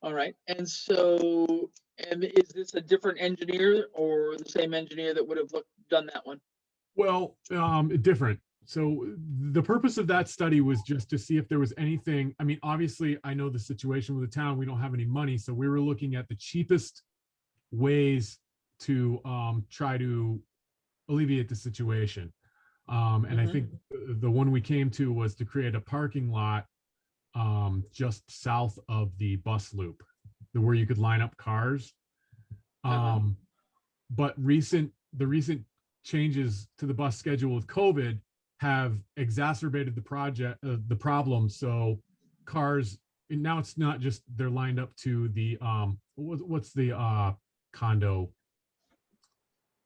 All right. And so, and is this a different engineer or the same engineer that would have done that one? Well, different. So the purpose of that study was just to see if there was anything. I mean, obviously, I know the situation with the town. We don't have any money. So we were looking at the cheapest ways to try to alleviate the situation. And I think the one we came to was to create a parking lot just south of the bus loop, where you could line up cars. But the recent changes to the bus schedule with COVID have exacerbated the problem. So cars, and now it's not just they're lined up to the what's the condo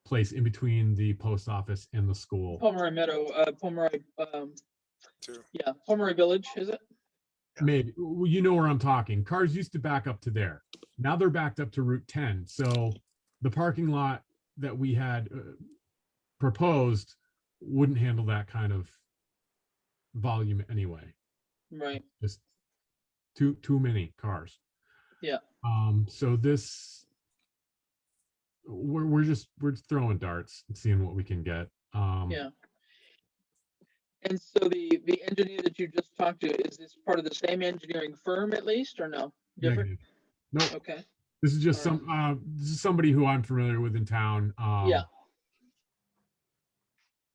place in between the post office and the school? Pomeroy Meadow, Pomeroy Village, is it? Maybe. Well, you know where I'm talking. Cars used to back up to there. Now they're backed up to Route 10. So the parking lot that we had proposed wouldn't handle that kind of volume anyway. Right. Just too many cars. Yeah. So this, we're just throwing darts and seeing what we can get. Yeah. And so the engineer that you just talked to, is this part of the same engineering firm at least, or no? Different? No. Okay. This is just this is somebody who I'm familiar with in town. Yeah.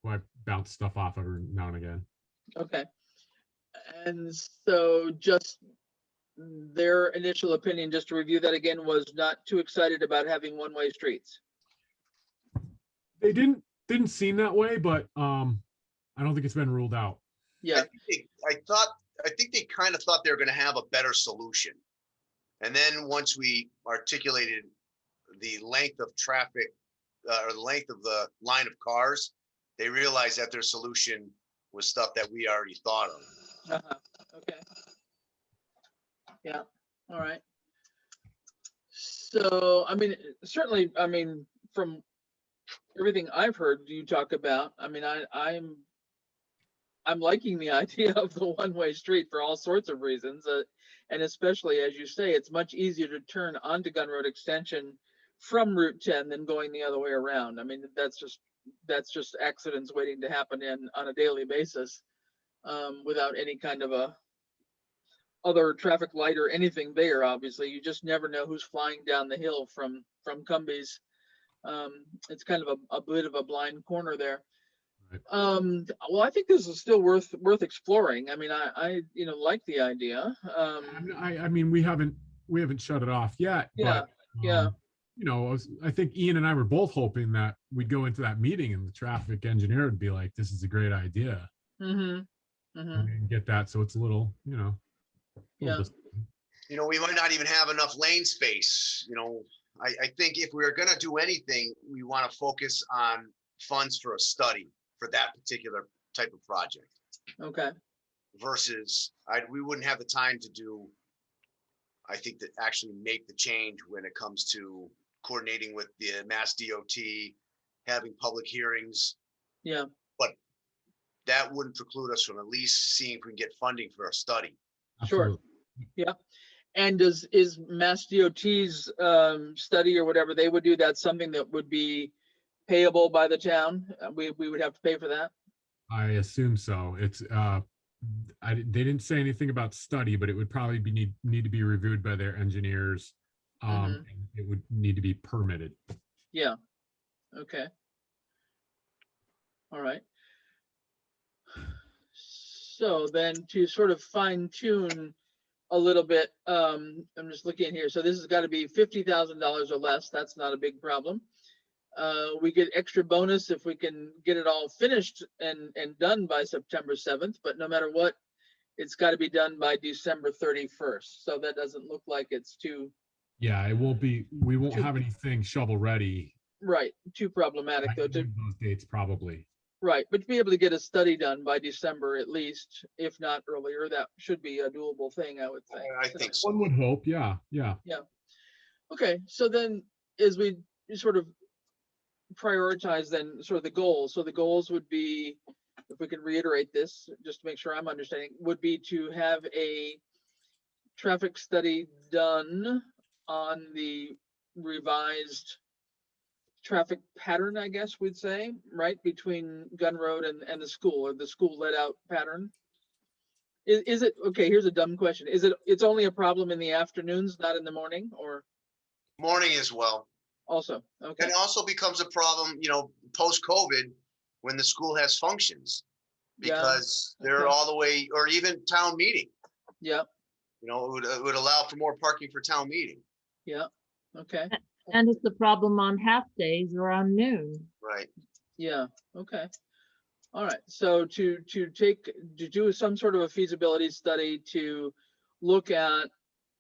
Who I bounce stuff off every now and again. Okay. And so just their initial opinion, just to review that again, was not too excited about having one-way streets. They didn't seem that way, but I don't think it's been ruled out. Yeah, I think they kind of thought they were going to have a better solution. And then once we articulated the length of traffic or the length of the line of cars, they realized that their solution was stuff that we already thought of. okay. Yeah, all right. So, I mean, certainly, I mean, from everything I've heard you talk about, I mean, I'm liking the idea of the one-way street for all sorts of reasons. And especially, as you say, it's much easier to turn onto Gun Road Extension from Route 10 than going the other way around. I mean, that's just accidents waiting to happen on a daily basis, without any kind of a other traffic light or anything there. Obviously, you just never know who's flying down the hill from Cumbies. It's kind of a bit of a blind corner there. Right. Well, I think this is still worth exploring. I mean, I like the idea. I mean, we haven't shut it off yet. Yeah, But, yeah. You know, I think Ian and I were both hoping that we'd go into that meeting and the traffic engineer would be like, "This is a great idea," and get that. So it's a little, you know. Yeah. You know, we might not even have enough lane space. You know, I think if we were going to do anything, we want to focus on funds for a study for that particular type of project. Okay. Versus we wouldn't have the time to do, I think, that actually make the change when it comes to coordinating with the Mass DOT, having public hearings. Yeah. But that wouldn't preclude us from at least seeing if we can get funding for a study. Sure. Absolutely. Yeah. And is Mass DOT's study or whatever they would do, that's something that would be payable by the town? We would have to pay for that? I assume so. It's they didn't say anything about study, but it would probably need to be reviewed by their engineers. And it would need to be permitted. Yeah. Okay. All right. So then to sort of fine tune a little bit, I'm just looking here. So this has got to be $50,000 or less. That's not a big problem. We get extra bonus if we can get it all finished and done by September 7th, but no matter what, it's got to be done by December 31st. So that doesn't look like it's too. Yeah, it won't be. We won't have anything shovel ready. Right, too problematic though. Those dates probably. Right, but to be able to get a study done by December at least, if not earlier, that should be a doable thing, I would think. I think so. One would hope. Yeah. Okay, so then as we sort of prioritize then sort of the goals. So the goals would be, if we can reiterate this, just to make sure I'm understanding, would be to have a traffic study done on the revised traffic pattern, I guess we'd say, right, between Gun Road and the school, or the school let out pattern. Is it, okay, here's a dumb question. It's only a problem in the afternoons, not in the morning, or? Morning as well. Also, okay. And it also becomes a problem, you know, post-COVID when the school has functions, because they're all the way, or even town meeting. Yeah. You know, it would allow for more parking for town meeting. Yeah. Okay. And it's the problem on half days or on noon. Right. Yeah. Okay. All right. So to do some sort of a feasibility study to look at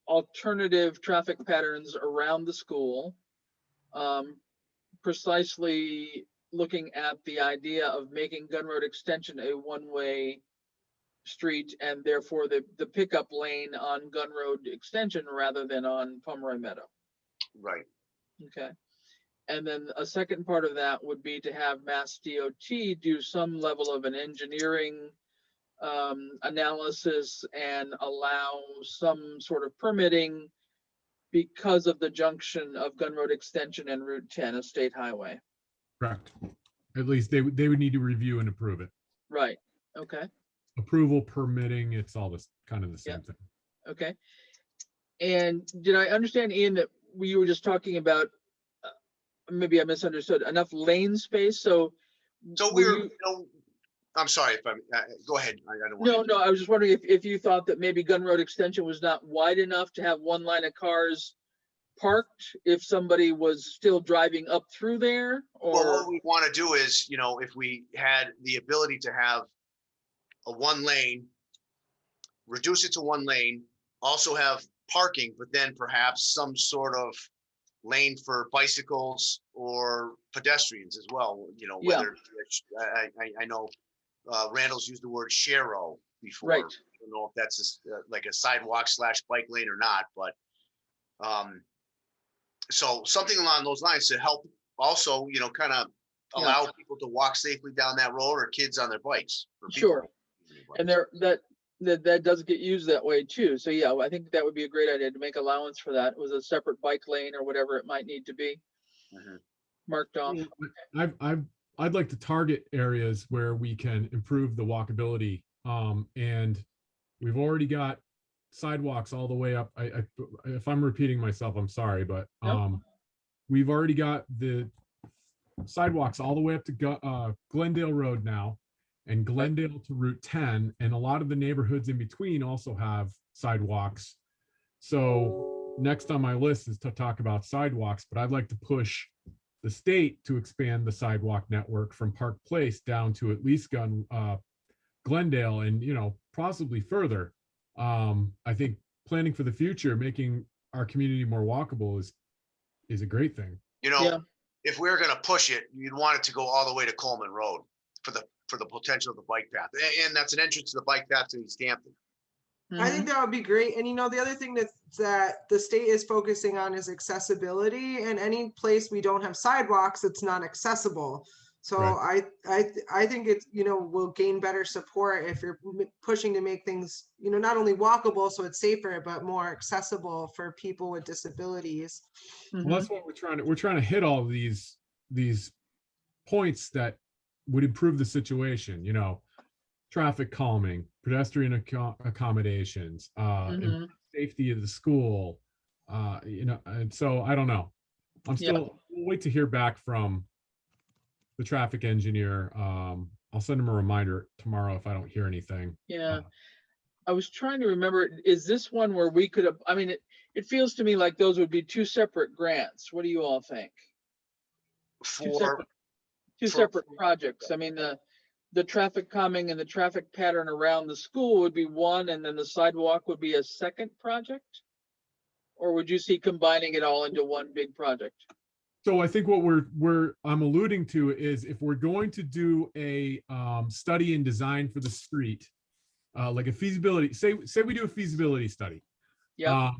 alternative traffic patterns around the school, precisely looking at the idea of making Gun Road Extension a one-way street, and therefore the pickup lane on Gun Road Extension rather than on Pomeroy Meadow. Right. Okay. And then a second part of that would be to have Mass DOT do some level of an engineering analysis and allow some sort of permitting because of the junction of Gun Road Extension and Route 10, a state highway. Correct. At least they would need to review and approve it. Right. Okay. Approval, permitting, it's all this kind of the same thing. Okay. And did I understand, Ian, that we were just talking about, maybe I misunderstood, enough lane space? So we're, you know, I'm sorry if I'm, go ahead. I don't want No, I was just wondering if you thought that maybe Gun Road Extension was not wide enough to have one line of cars parked if somebody was still driving up through there, Well, or, what we want to do is, you know, if we had the ability to have a one lane, reduce it to one lane, also have parking, but then perhaps some sort of lane for bicycles or pedestrians as well, you know, Yeah. whether, I know Randall's used the word sharo before. Right. I don't know if that's like a sidewalk / bike lane or not, but so something along those lines to help also, you know, kind of allow people to walk safely down that road, or kids on their bikes. or people Sure. on their bikes. and that does get used that way too. So yeah, I think that would be a great idea to make allowance for that. It was a separate bike lane or whatever it might need to be Mhm. marked off. I'd like to target areas where we can improve the walkability. And we've already got sidewalks all the way up. If I'm repeating myself, I'm sorry, but Nope. we've already got the sidewalks all the way up to Glendale Road now, and Glendale to Route 10, and a lot of the neighborhoods in between also have sidewalks. So next on my list is to talk about sidewalks, but I'd like to push the state to expand the sidewalk network from Park Place down to at least Glendale, and, you know, possibly further. I think planning for the future, making our community more walkable is a great thing. You know, Yeah. if we were going to push it, you'd want it to go all the way to Coleman Road for the potential of the bike path. And that's an entrance to the bike path to Easthampton. I think that would be great. And you know, the other thing that the state is focusing on is accessibility. And any place we don't have sidewalks, it's not accessible. So Right. I think it's, you know, will gain better support if you're pushing to make things, you know, not only walkable so it's safer, but more accessible for people with disabilities. Mhm. Well, that's what we're trying to hit all of these points that would improve the situation, you know, traffic calming, pedestrian accommodations, Mhm. safety of the school, you know, and so I don't know. We'll wait to hear back from the traffic engineer. I'll send him a reminder tomorrow if I don't hear anything. Yeah. I was trying to remember, is this one where we could have, I mean, it feels to me like those would be two separate grants. What do you all think? Two separate projects. I mean, the traffic calming and the traffic pattern around the school would be one, and then the sidewalk would be a second project? Or would you see combining it all into one big project? So I think what I'm alluding to is, if we're going to do a study and design for the street, like a feasibility, say we do a feasibility study. Yeah.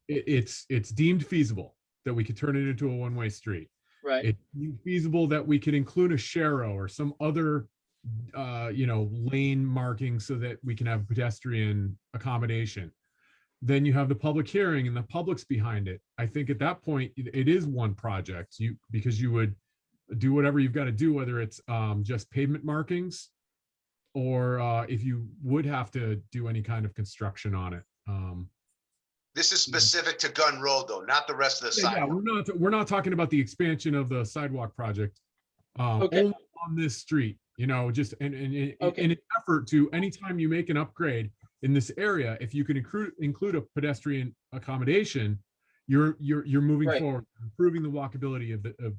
It's deemed feasible that we could turn it into a one-way street. Right. It's deemed feasible that we could include a sharo or some other you know, lane marking so that we can have pedestrian accommodation. Then you have the public hearing and the public's behind it. I think at that point it is one project, because you would do whatever you've got to do, whether it's just pavement markings, or if you would have to do any kind of construction on it. This is specific to Gun Road though, not the rest of the Yeah, sidewalk. we're not talking about the expansion of the sidewalk project. Okay. Only on this street, you know, just in Okay. an effort to, anytime you make an upgrade in this area, if you can include a pedestrian accommodation, you're moving Right. forward, improving the walkability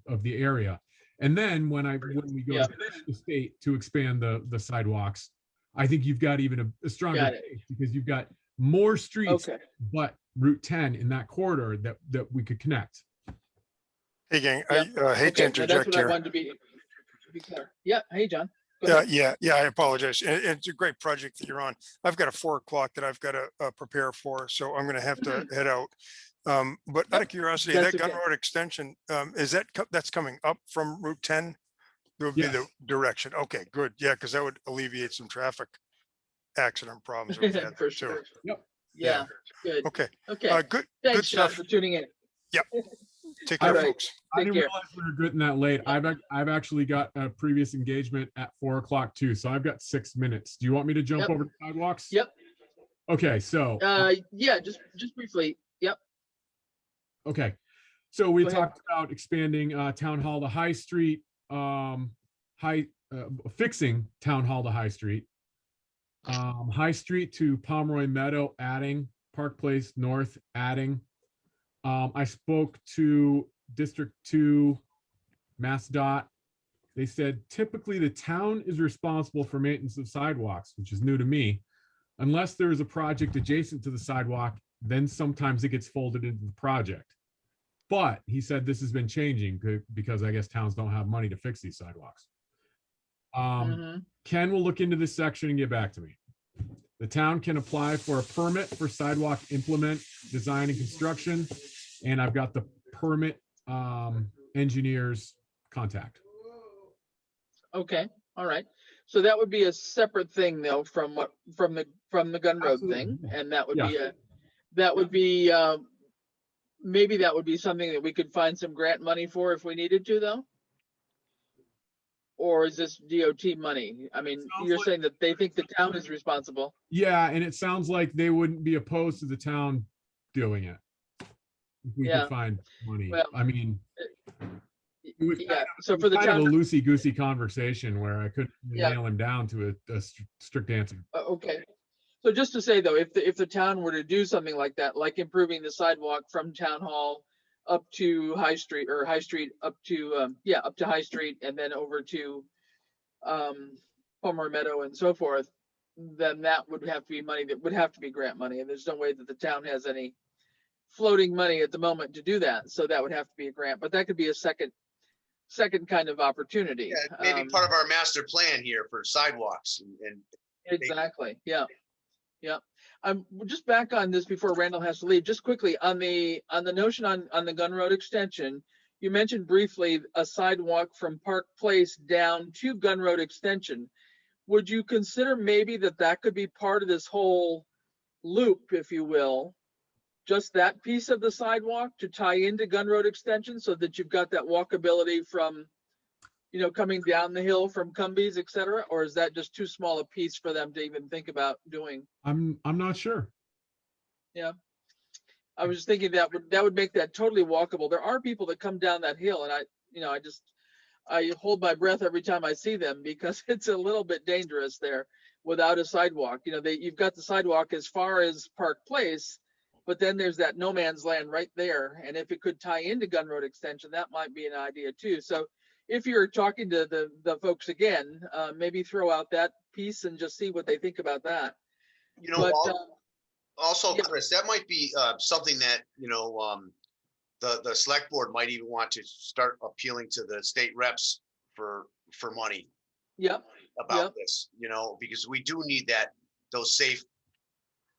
of the area. And then when we go Yeah. to the state to expand the sidewalks, I think you've got even a stronger Got it. case, because you've got more streets, Okay. but Route 10 in that corridor that we could connect. Hey, gang, Yeah. I hate to Okay, now that's interject what I here. wanted to be clear. Yeah. Hey, John. Go ahead. Yeah, I apologize. It's a great project that you're on. I've got a 4 o'clock that I've got to prepare for, so I'm going to have to head out. But out of curiosity, That's that Gun okay. Road extension, is that's coming up from Route 10? That would be the Yes. direction. Okay, good. Yeah, because that would alleviate some traffic accident problems that we've had For there, sure. too. Yep. Yeah. Good. Okay, Okay. good Thanks, John, stuff. for tuning in. Take All care, right. folks. I Take didn't care. realize we were getting that late. I've actually got a previous engagement at 4 o'clock too, so I've got 6 minutes. Do you want me to jump Yep. over to sidewalks? Yep. Okay, so Yeah, just briefly. Yep. okay, so we Go ahead. talked about expanding town hall to High Street, High fixing Town Hall to High Street. High Street to Pomeroy Meadow, adding. Park Place North, adding. I spoke to District 2, MassDOT. They said typically the town is responsible for maintenance of sidewalks, which is new to me. Unless there is a project adjacent to the sidewalk, then sometimes it gets folded into the project. But he said this has been changing because I guess towns don't have money to fix these sidewalks. Ken will look into this section and get back to me. The town can apply for a permit for sidewalk implement, design and construction. And I've got the permit engineer's contact. Okay, all right. So that would be a separate thing though from the Gun Road thing. And that would be maybe that would be something that we could find some grant money for if we needed to though. Or is this DOT money? I mean, you're saying that they think the town is responsible. Yeah, and it sounds like they wouldn't be opposed to the town doing it. If we could find money. Well, I mean, yeah. So for the kind town, of a loosey-goosey conversation where I couldn't nail him down to a strict answer. okay. So just to say though, if the town were to do something like that, like improving the sidewalk from Town Hall up to High Street, or High Street up to up to High Street, and then over to Palmer Meadow and so forth, then that would have to be money that would have to be grant money, and there's no way that the town has any floating money at the moment to do that, so that would have to be a grant. But that could be a second kind of opportunity. Yeah, maybe part of our master plan here for sidewalks and exactly. Yeah. I'm just back on this before Randall has to leave. Just quickly on the notion on the Gun Road extension, you mentioned briefly a sidewalk from Park Place down to Gun Road extension. Would you consider maybe that could be part of this whole loop, if you will, just that piece of the sidewalk to tie into Gun Road extension so that you've got that walkability from, coming down the hill from Cumbies, et cetera? Or is that just too small a piece for them to even think about doing? I'm not sure. Yeah. I was just thinking that would make that totally walkable. There are people that come down that hill, and I hold my breath every time I see them because it's a little bit dangerous there without a sidewalk. You've got the sidewalk as far as Park Place, but then there's that no man's land right there. And if it could tie into Gun Road extension, that might be an idea too. So if you're talking to the folks again, maybe throw out that piece and just see what they think about that. Also, Chris, that might be something that, the select board might even want to start appealing to the state reps for money. About this, because we do need those safe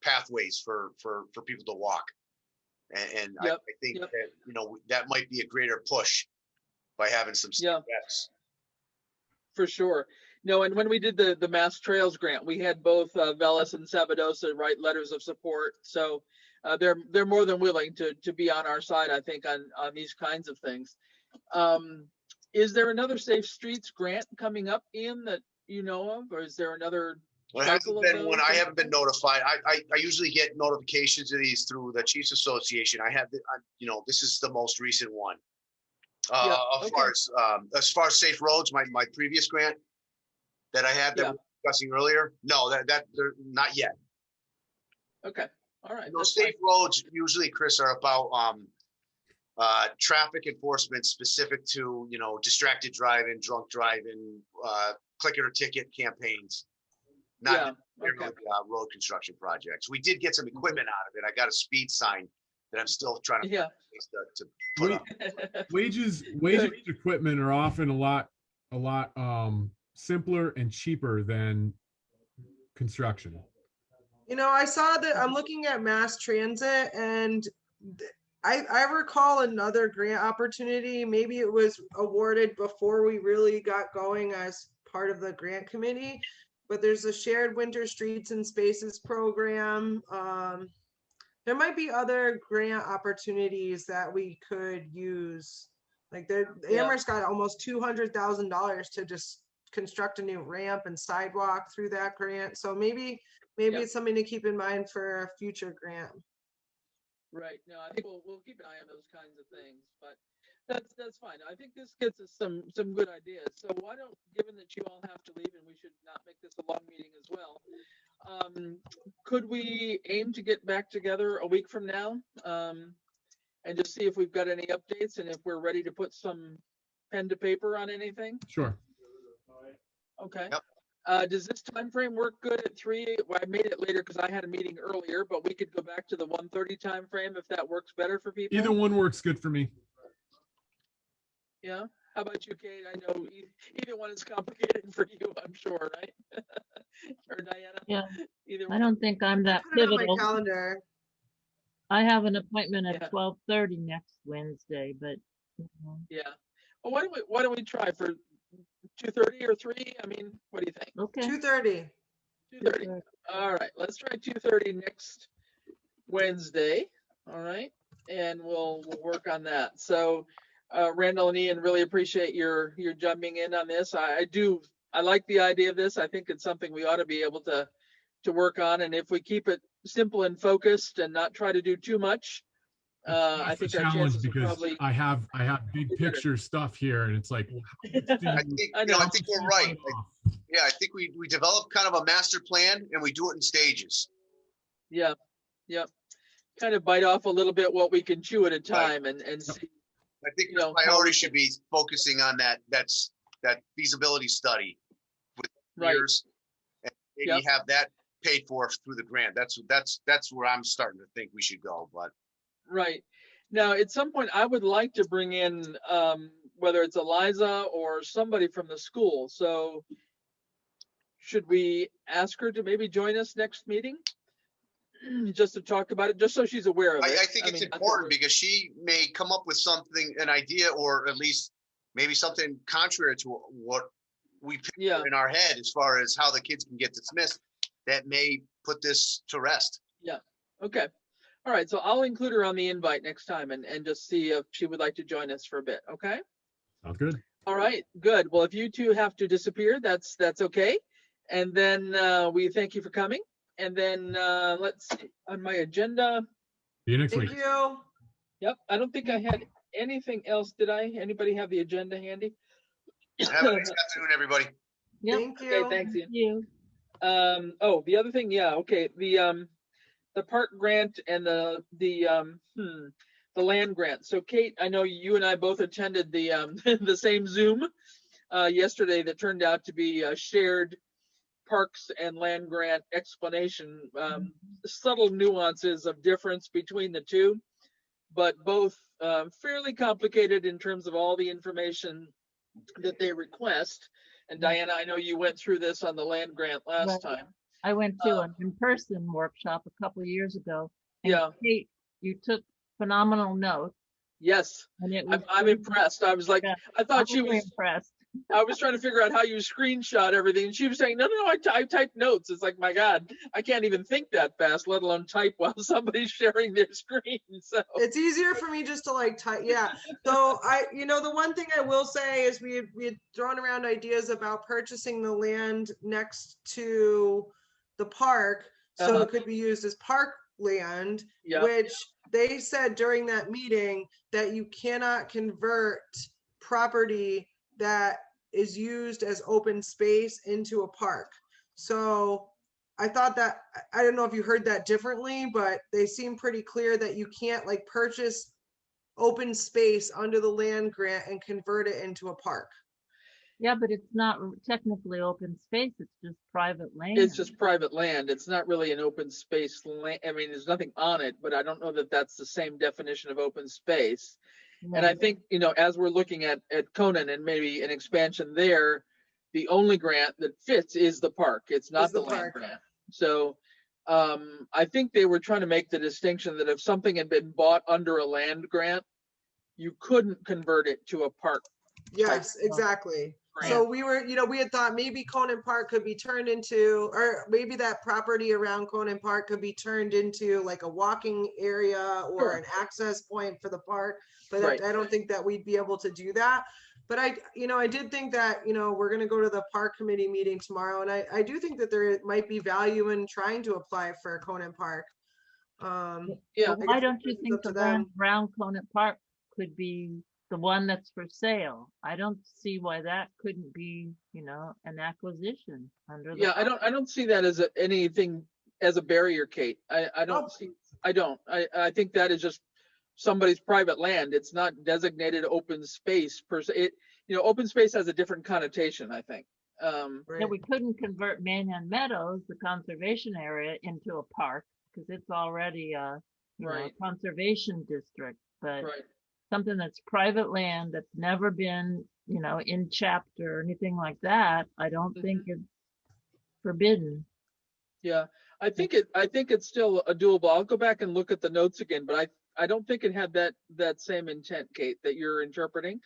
pathways for people to walk. And I think that, that might be a greater push by having some state reps. For sure. No, and when we did the Mass Trails grant, we had both Velas and Sabadosa write letters of support. So they're more than willing to be on our side, I think, on these kinds of things. Is there another Safe Streets grant coming up, Ian, that you know of, or is there another? Well, it hasn't been one. I haven't been notified. I usually get notifications of these through the Chiefs Association. I have, this is the most recent one. As far as safe roads, my previous grant that I had that we were discussing earlier, no, that they're not yet. Okay, all right. Those safe roads usually, Chris, are about traffic enforcement specific to distracted driving, drunk driving, click it or ticket campaigns. Not road construction projects. We did get some equipment out of it. I got a speed sign that I'm still trying to put up. Wages equipment are often a lot simpler and cheaper than construction. I saw that. I'm looking at mass transit, and I recall another grant opportunity. Maybe it was awarded before we really got going as part of the grant committee, but there's a shared winter streets and spaces program. There might be other grant opportunities that we could use. Like Amherst got almost $200,000 to just construct a new ramp and sidewalk through that grant. So maybe it's something to keep in mind for a future grant. Right. No, I think we'll keep an eye on those kinds of things. But That's fine. I think this gets us some good ideas. So why don't, given that you all have to leave and we should not make this a long meeting as well, could we aim to get back together a week from now, and just see if we've got any updates and if we're ready to put some pen to paper on anything? Sure. Okay. Yep. Does this time frame work good at 3? Well, I made it later because I had a meeting earlier, but we could go back to the 1:30 time frame if that works better for people. Either one works good for me. Yeah. How about you, Kate? I know either one is complicated for you, I'm sure, right? Or Diana? Yeah, Either I one. don't think I'm that Put it on my pivotal. calendar. I have an appointment Yeah. at 12:30 next Wednesday, but you know, Yeah. Well, why don't we try for 2:30 or 3? I mean, what do you think? okay. 2:30. 2:30. All right, let's try 2:30 next Wednesday. All right, and we'll work on that. So, Randall and Ian, really appreciate your jumping in on this. I like the idea of this. I think it's something we ought to be able to work on, and if we keep it simple and focused and not try to do too much, I think That's a our challenge chances are because probably. I have big better. picture stuff here, and it's like, well, how much do I you- think, I you know, I know. think we're right. Yeah, I think we develop kind of a master plan and we do it in stages. Yeah, yep. Kind of bite off a little bit what we can chew at a time and see. I think You the know, how priority we should be focusing on that feasibility study with Right. years. And maybe have that paid for through the grant. That's where I'm starting to think we should go, but. Right. Now, at some point, I would like to bring in, whether it's Eliza or somebody from the school. So should we ask her to maybe join us next meeting? Just to talk about it, just so she's aware of it. I think it's mean, not that important we're- because she may come up with something, an idea, or at least maybe something contrary to what we picture Yeah. in our head as far as how the kids can get dismissed that may put this to rest. Okay. All right. So I'll include her on the invite next time and just see if she would like to join us for a bit. Okay. Sounds good. All right. Good. Well, if you two have to disappear, that's okay. And then we thank you for coming. And then let's see on my agenda. See you next Thank week. you. Yep. I don't think I had anything else. Did I? Anybody have the agenda handy? Have a nice afternoon, everybody. Yep. Thank Okay. you. Thanks, Ian. You. Oh, the other thing. Yeah. Okay. The park grant and the land grant. So Kate, I know you and I both attended the the same Zoom yesterday that turned out to be a shared parks and land grant explanation. Subtle nuances of difference between the two, but both fairly complicated in terms of all the information that they request. And Diana, I know you went through this on the land grant last Right. time. I went to an in-person workshop a couple of years ago. and Yeah. Kate, you took phenomenal notes, Yes, and it was. I'm impressed. I was like, Yeah, I thought she totally was. impressed. I was trying to figure out how you screenshot everything, and she was saying, "No, I typed notes." It's like, my God, I can't even think that fast, let alone type while somebody's sharing their screen. So It's easier for me just to like type. Yeah. So the one thing I will say is we had thrown around ideas about purchasing the land next to the park, so Uh-huh. it could be used as park land, yeah, which they said during that meeting that you cannot convert property that is used as open space into a park. So I thought that, I don't know if you heard that differently, but they seem pretty clear that you can't like purchase open space under the land grant and convert it into a park. Yeah, but it's not technically open space. It's just private land. it's just private land. It's not really an open space land. I mean, there's nothing on it, but I don't know that that's the same definition of open space. And I Right. think, as we're looking at Conan and maybe an expansion there, the only grant that fits is the park. It's not Is the the land park. grant. So I think they were trying to make the distinction that if something had been bought under a land grant, you couldn't convert it to a park Yes, exactly. grant. So we had thought maybe Conan Park could be turned into, or maybe that property around Conan Park could be turned into like a walking area or Sure. an access point for the park. But Right. I don't think that we'd be able to do that. But I did think that, we're going to go to the park committee meeting tomorrow. And I do think that there might be value in trying to apply for Conan Park. Yeah. But why guess don't you it's think up to the land them. around Conant Park could be the one that's for sale. I don't see why that couldn't be, you know, an acquisition under the. Yeah, I don't see that as anything as a barrier, Kate. I Oh. don't see, I think that is just somebody's private land. It's not designated open space per se. It, you know, open space has a different connotation, I think. Yeah, Right. we couldn't convert Manhan Meadows, the conservation area, into a park because it's already a, you know, Right. conservation district. But Right. something that's private land that's never been, you know, in chapter or anything like that, I don't think it's forbidden. Yeah, I think it's still a doable. I'll go back and look at the notes again, but I don't think it had that same intent, Kate, that you're interpreting.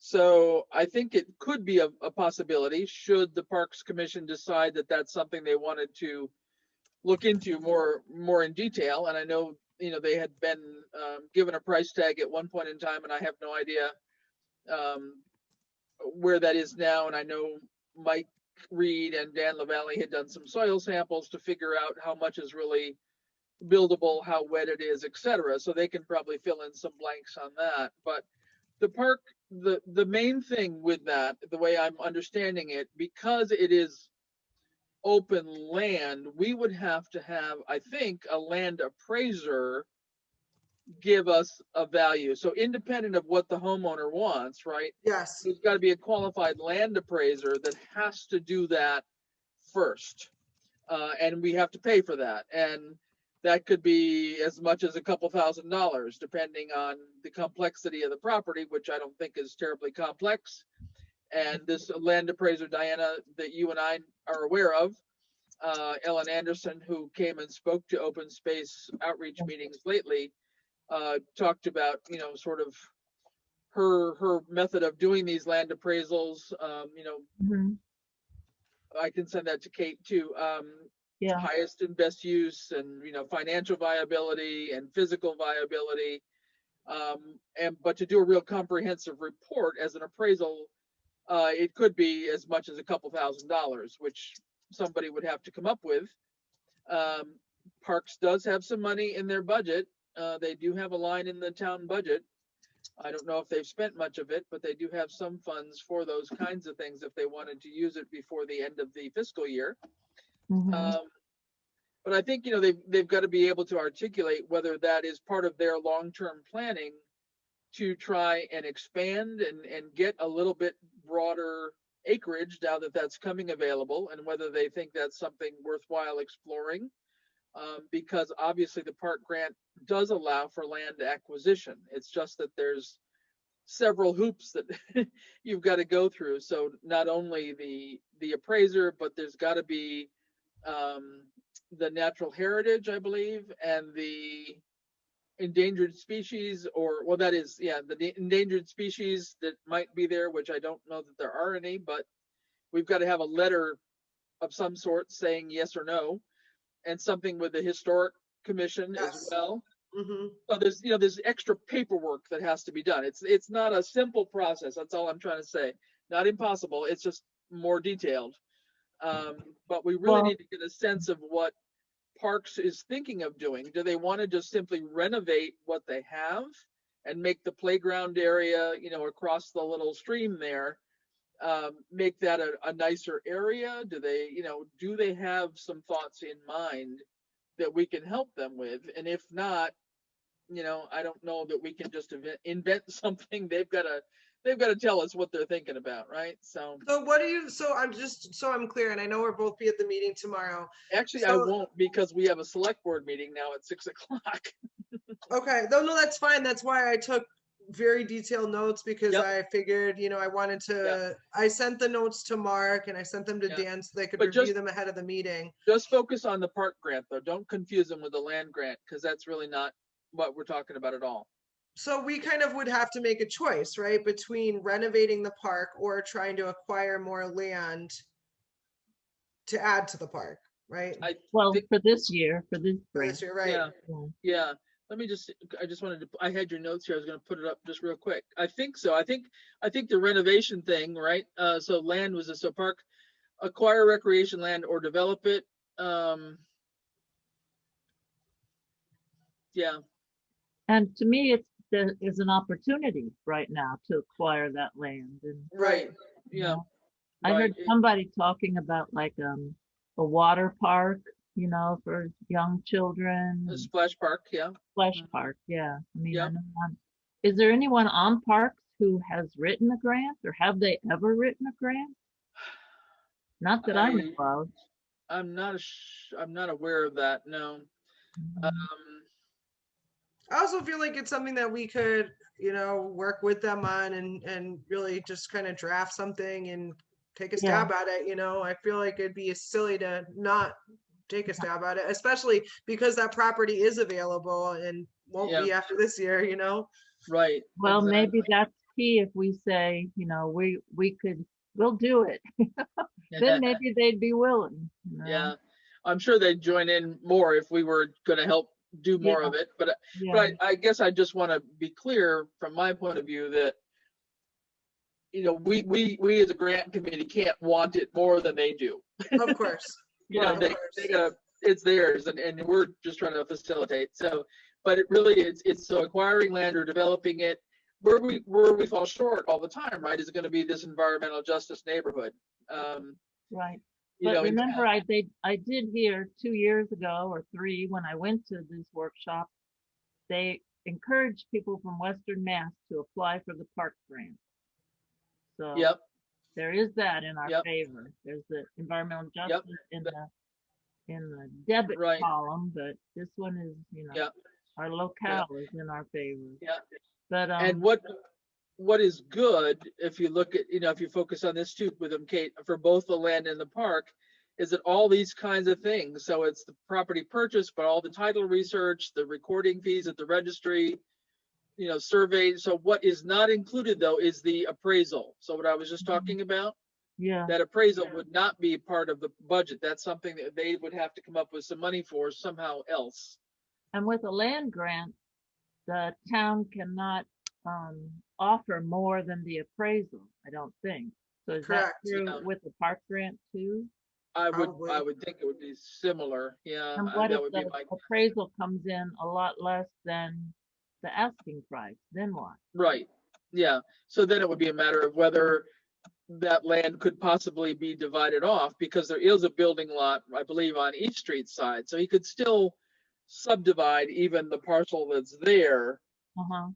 So I think it could be a possibility should the Parks Commission decide that that's something they wanted to look into more in detail. And I know, you know, they had been given a price tag at one point in time, and I have no idea where that is now. And I know Mike Reed and Dan LaValle had done some soil samples to figure out how much is really buildable, how wet it is, etc. So they can probably fill in some blanks on that. But the park, the main thing with that, the way I'm understanding it, because it is open land, we would have to have, I think, a land appraiser give us a value. So independent of what the homeowner wants, right? Yes. There's got to be a qualified land appraiser that has to do that first. And we have to pay for that. And that could be as much as a couple $1,000s, depending on the complexity of the property, which I don't think is terribly complex. And this land appraiser, Diana, that you and I are aware of, Ellen Anderson, who came and spoke to open space outreach meetings lately, talked about, you know, sort of her method of doing these land appraisals. You know, Mhm. I can send that to Kate too. Yeah. Highest and best use, and, you know, financial viability and physical viability. But to do a real comprehensive report as an appraisal, it could be as much as a couple $1,000s, which somebody would have to come up with. Parks does have some money in their budget. They do have a line in the town budget. I don't know if they've spent much of it, but they do have some funds for those kinds of things if they wanted to use it before the end of the fiscal year. Mhm. But I think, you know, they've got to be able to articulate whether that is part of their long-term planning to try and expand and get a little bit broader acreage now that that's coming available, and whether they think that's something worthwhile exploring. Because obviously the park grant does allow for land acquisition. It's just that there's several hoops that you've got to go through. So not only the appraiser, but there's got to be the natural heritage, I believe, and the endangered species, or, well, that is, yeah, the endangered species that might be there, which I don't know that there are any, but we've got to have a letter of some sort saying yes or no, and something with the historic commission as Yes. well. Mm-hmm. So there's, you know, there's extra paperwork that has to be done. It's not a simple process. That's all I'm trying to say. Not impossible. It's just more detailed. But we really Well- need to get a sense of what Parks is thinking of doing. Do they want to just simply renovate what they have and make the playground area, you know, across the little stream there, make that a nicer area? Do they, you know, do they have some thoughts in mind that we can help them with? And if not, you know, I don't know that we can just invent something. They've got to tell us what they're thinking about, right? So So I'm clear, and I know we'll both be at the meeting tomorrow. actually, I So- won't, because we have a select board meeting now at 6 o'clock. Okay, no, that's fine. That's why I took very detailed notes, because Yep. I figured, you know, I wanted to, I sent the notes to Mark and I sent them to Yeah. Dan so they could But review just- them ahead of the meeting. Just focus on the park grant, though. Don't confuse them with the land grant, because that's really not what we're talking about at all. So we kind of would have to make a choice, right, between renovating the park or trying to acquire more land to add to the park, right? Well, think- for this year, for this For grant. this year, right? Yeah. Yeah. Yeah, I just wanted to, I had your notes here. I was going to put it up just real quick. I think so. I think the renovation thing, right? So land was so park, acquire recreation land or develop it. Yeah, And to me, it's there is an opportunity right now to acquire that land. And Right, you yeah. know, I heard right. somebody talking about like a water park, you know, for young children. The and splash park, yeah. Splash park, yeah. I mean, I Yep. know is there anyone on parks who has written a grant, or have they ever written a grant? Not that I know of. I'm not aware of that, no. Mhm. I also feel like it's something that we could, work with them on and really just kind of draft something and take a Yeah. stab at it. I feel like it'd be silly to not take a stab at it, especially because that property is available and won't Yeah. be after this year. Right. Well, maybe exactly. that's key if we say, you know, we'll do it. Then maybe they'd be willing, you know? Yeah, I'm sure they'd join in more if we were going to help do more Yeah. of it. But Yeah. I guess I just want to be clear from my point of view that we as a grant committee can't want it more than they do. Of course. You know, Of they course. gotta, it's theirs, and we're just trying to facilitate. So, but it really it's so acquiring land or developing it. Where we fall short all the time, right, is going to be this environmental justice neighborhood. Right. You But know, in remember, town. I did hear 2 years ago or 3 when I went to this workshop, they encouraged people from Western Mass to apply for the park grant. So Yep. there is that in our Yep. favor. There's the environmental Yep. justice in the debit Right. column, but this one is, you know, Yep. our locale is in our favor. Yeah. But And what is good, if you look at, if you focus on this too with them, Kate, for both the land and the park, is that all these kinds of things. So it's the property purchase, but all the title research, the recording fees at the registry, surveys. So what is not included though is the appraisal. So what I was just talking about, yeah, that appraisal would not be part of the budget. That's something that they would have to come up with some money for somehow else. and with a land grant, the town cannot offer more than the appraisal, I don't think. So is that Correct. true Yeah. with the park grant too? I Probably. would think it would be similar. Yeah, And what if that would be the my appraisal comes in a lot less than the asking price? Then what? right. Yeah. So then it would be a matter of whether that land could possibly be divided off, because there is a building lot, I believe, on East Street side. So he could still subdivide even the parcel that's there, Uh-huh.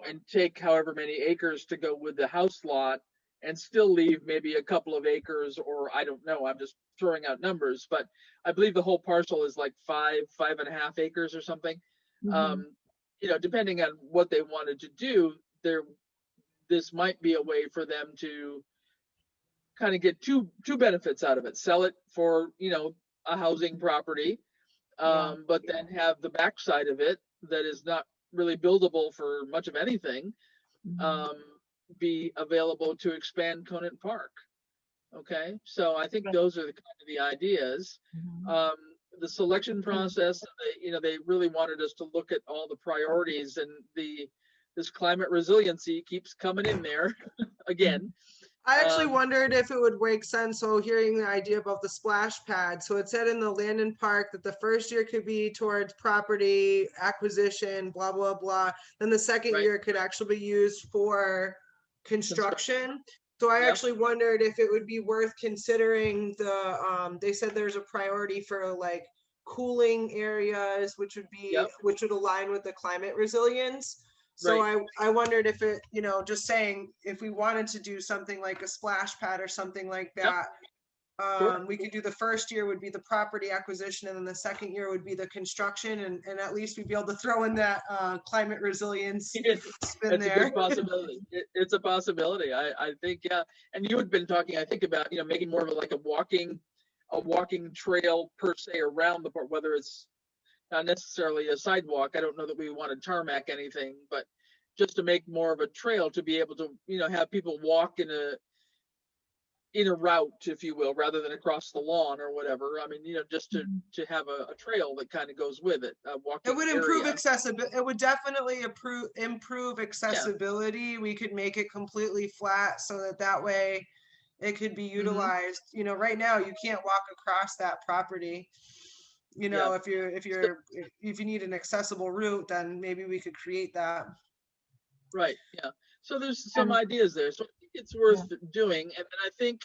and take however many acres to go with the house lot and still leave maybe a couple of acres, or I don't know, I'm just throwing out numbers, but I believe the whole parcel is like 5.5 acres or something. Mhm. Depending on what they wanted to do, this might be a way for them to kind of get two benefits out of it. Sell it for, a housing property, Yeah. but then have the backside of it that is not really buildable for much of anything, Mhm. be available to expand Conant Park. Okay, so I think Right. those are the kind of the ideas. Mhm. The selection process, they really wanted us to look at all the priorities, and this climate resiliency keeps coming in there again. I actually Um, wondered if it would make sense. So hearing the idea about the splash pad. So it said in the land and park that the first year could be towards property acquisition, blah, blah, blah. Then the second Right. year could actually be used for construction. So I Yep. actually wondered if it would be worth considering they said there's a priority for like cooling areas, which Yep. would align with the climate resilience. So Right. I wondered if it, just saying if we wanted to do something like a splash pad or something like Yep. that, Sure. we could do the first year would be the property acquisition, and then the second year would be the construction, and at least we'd be able to throw in that climate resilience spin It's a there. good possibility. It's a possibility. I think, yeah. And you had been talking, I think, about, making more of like a walking trail per se around the park, whether it's not necessarily a sidewalk. I don't know that we want to tarmac anything, but just to make more of a trail to be able to, have people walk in a route, if you will, rather than across the lawn or whatever. I mean, just Mhm. to have a trail that kind of goes with it, a walking It would improve area. accessibility. It would definitely improve accessibility. We could make it completely flat so that way it could be Mhm. utilized. Right now you can't walk across that property. Yeah. If you need an accessible route, then maybe we could create that. Right, yeah. So there's some And- ideas there. So I think it's worth doing. And then I think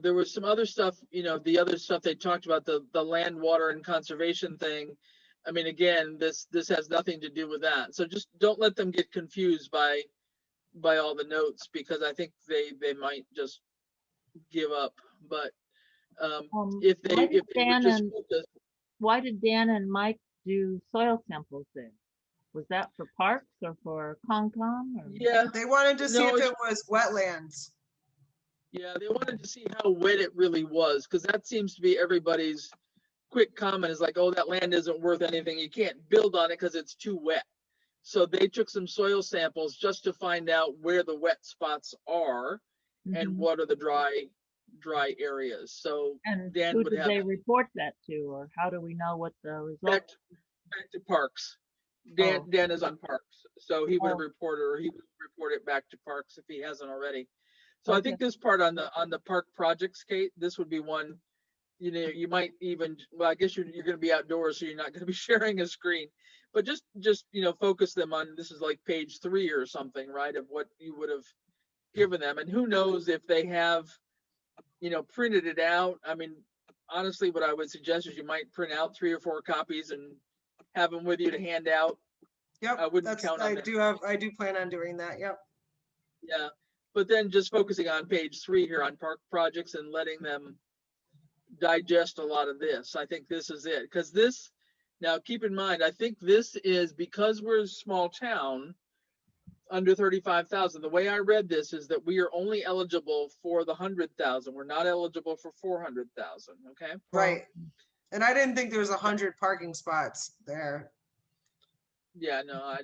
there was some other stuff, the other stuff they talked about, the land, water, and conservation thing. I mean, again, this has nothing to do with that. So just don't let them get confused by all the notes, because I think they might just give up. But if they why did would Dan just and focus, why did Dan and Mike do soil samples there? Was that for parks or for Concom? Or? yeah, They wanted to see No, if it's- it was wetlands. yeah, they wanted to see how wet it really was, because that seems to be everybody's quick comment is like, oh, that land isn't worth anything. You can't build on it because it's too wet. So they took some soil samples just to find out where the wet spots are and Mhm. what are the dry areas. So And Dan who would did have they report that to, or how do we know what the back results? to parks. Dan Oh. Dan is on parks, so he would Oh. report it, or he would report it back to parks if he hasn't already. So I Okay. think this part on the park projects, Kate, this would be one. You might even, well, I guess you're going to be outdoors, so you're not going to be sharing a screen, but just focus them on, this is like page 3 or something, right, of what you would have given them. And who knows if they have printed it out. I mean, honestly, what I would suggest is you might print out 3 or 4 copies and have them with you to hand out. Yep, I wouldn't count on I that. I do plan on doing that. Yep. Yeah, but then just focusing on page 3 here on park projects and letting them digest a lot of this. I think this is it, because this, now keep in mind, I think this is, because we're a small town under 35,000. The way I read this is that we are only eligible for the 100,000. We're not eligible for 400,000. Okay. Right. And I didn't think there was 100 parking spots there. Yeah. No.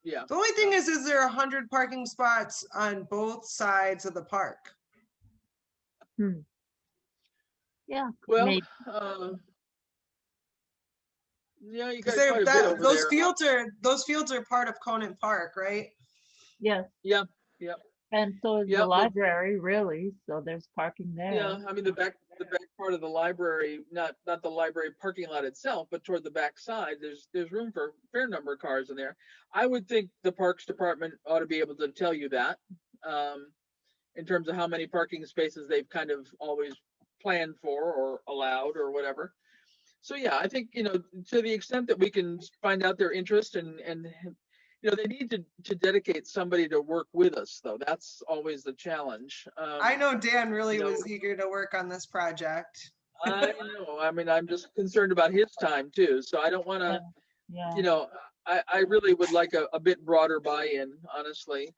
Yeah. The only thing is there 100 parking spots on both sides of the park? Yeah. Well. maybe. Yeah, you Because got quite a bit over there. those fields are part of Conant Park, right? Yes. Yeah. And so is Yeah, the but- library, really. So there's parking there. Yeah, I mean the back part of the library, not the library parking lot itself, but toward the back side, there's room for a fair number of cars in there. I would think the Parks Department ought to be able to tell you that, in terms of how many parking spaces they've kind of always planned for or allowed or whatever. So yeah, I think to the extent that we can find out their interest and they need to dedicate somebody to work with us, though. That's always the challenge. I know Dan really was eager to work on this project. I know. I mean, I'm just concerned about his time too. So I don't want to, Yeah. I really would like a bit broader buy-in, honestly.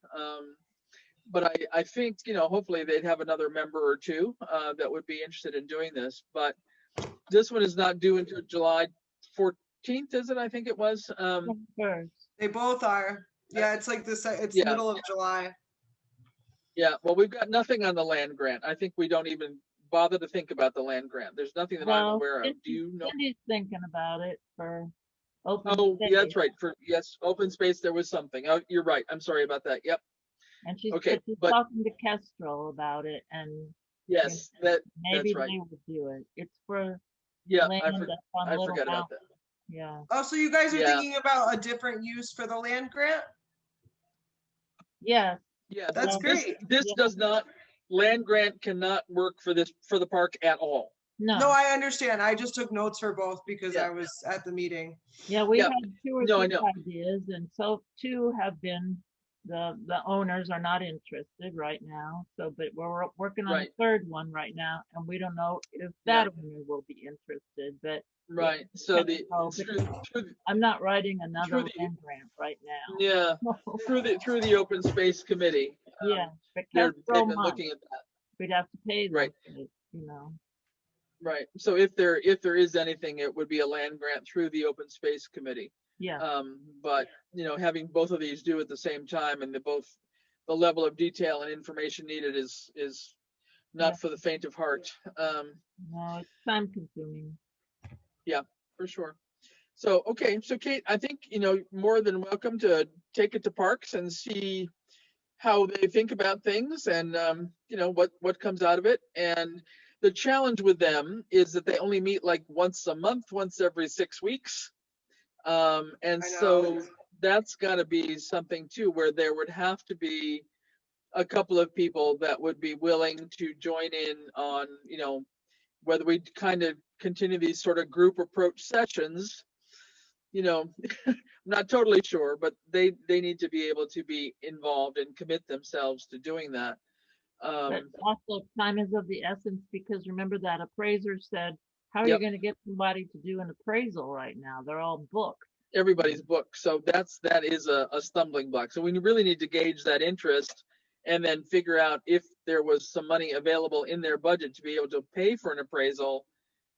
But I think, hopefully they'd have another member or two that would be interested in doing this. But this one is not due until July 14th, is it? I think it was. First. They both are. Yeah, it's like this. It's Yeah. middle of July. Yeah, well, we've got nothing on the land grant. I think we don't even bother to think about the land grant. There's nothing that I'm aware of. Do you know? Cindy's thinking about it for open Oh, space. yeah, that's right. Yes, open space, there was something. Oh, you're right. I'm sorry about that. Yep. And she's, Okay, she's but- talking to Kestrel about it, and Yes, maybe right. they would do it. It's for Yeah, land that's on I Little forgot about Mountain. that. Yeah. Oh, so you guys are Yeah. thinking about a different use for the land grant? Yes. Yeah, That's this- great. This Yeah. does not, land grant cannot work for the park at all. No. No, I understand. I just took notes for both because Yeah. I was at the meeting. Yeah, we Yeah. had 2 or No, I 3 know. ideas, and so 2 have been, the owners are not interested right now. So, but we're working on Right. the 3rd one right now, and we don't know if that owner will be interested, but Right, so Oh, I'm not writing another Through the- land grant right now. yeah, through the open space committee. Yeah, but They've Kestrel been might. looking at that. We'd have to pay them, Right. you know. Right, so if there is anything, it would be a land grant through the open space committee. Yeah, But, having both of these due at the same time and the level of detail and information needed is not Yeah. for the faint of heart, no, it's time consuming. for sure. So, okay, so Kate, I think, more than welcome to take it to parks and see how they think about things and, what comes out of it. And the challenge with them is that they only meet like once a month, once every 6 weeks. And I so know. that's got to be something too, where there would have to be a couple of people that would be willing to join in on, you know, whether we kind of continue these sort of group approach sessions, you know, I'm not totally sure, but they need to be able to be involved and commit themselves to doing that. But also time is of the essence, because remember that appraiser said, how are Yep. you going to get somebody to do an appraisal right now? They're all booked. Everybody's book. So that is a stumbling block. So we really need to gauge that interest and then figure out if there was some money available in their budget to be able to pay for an appraisal,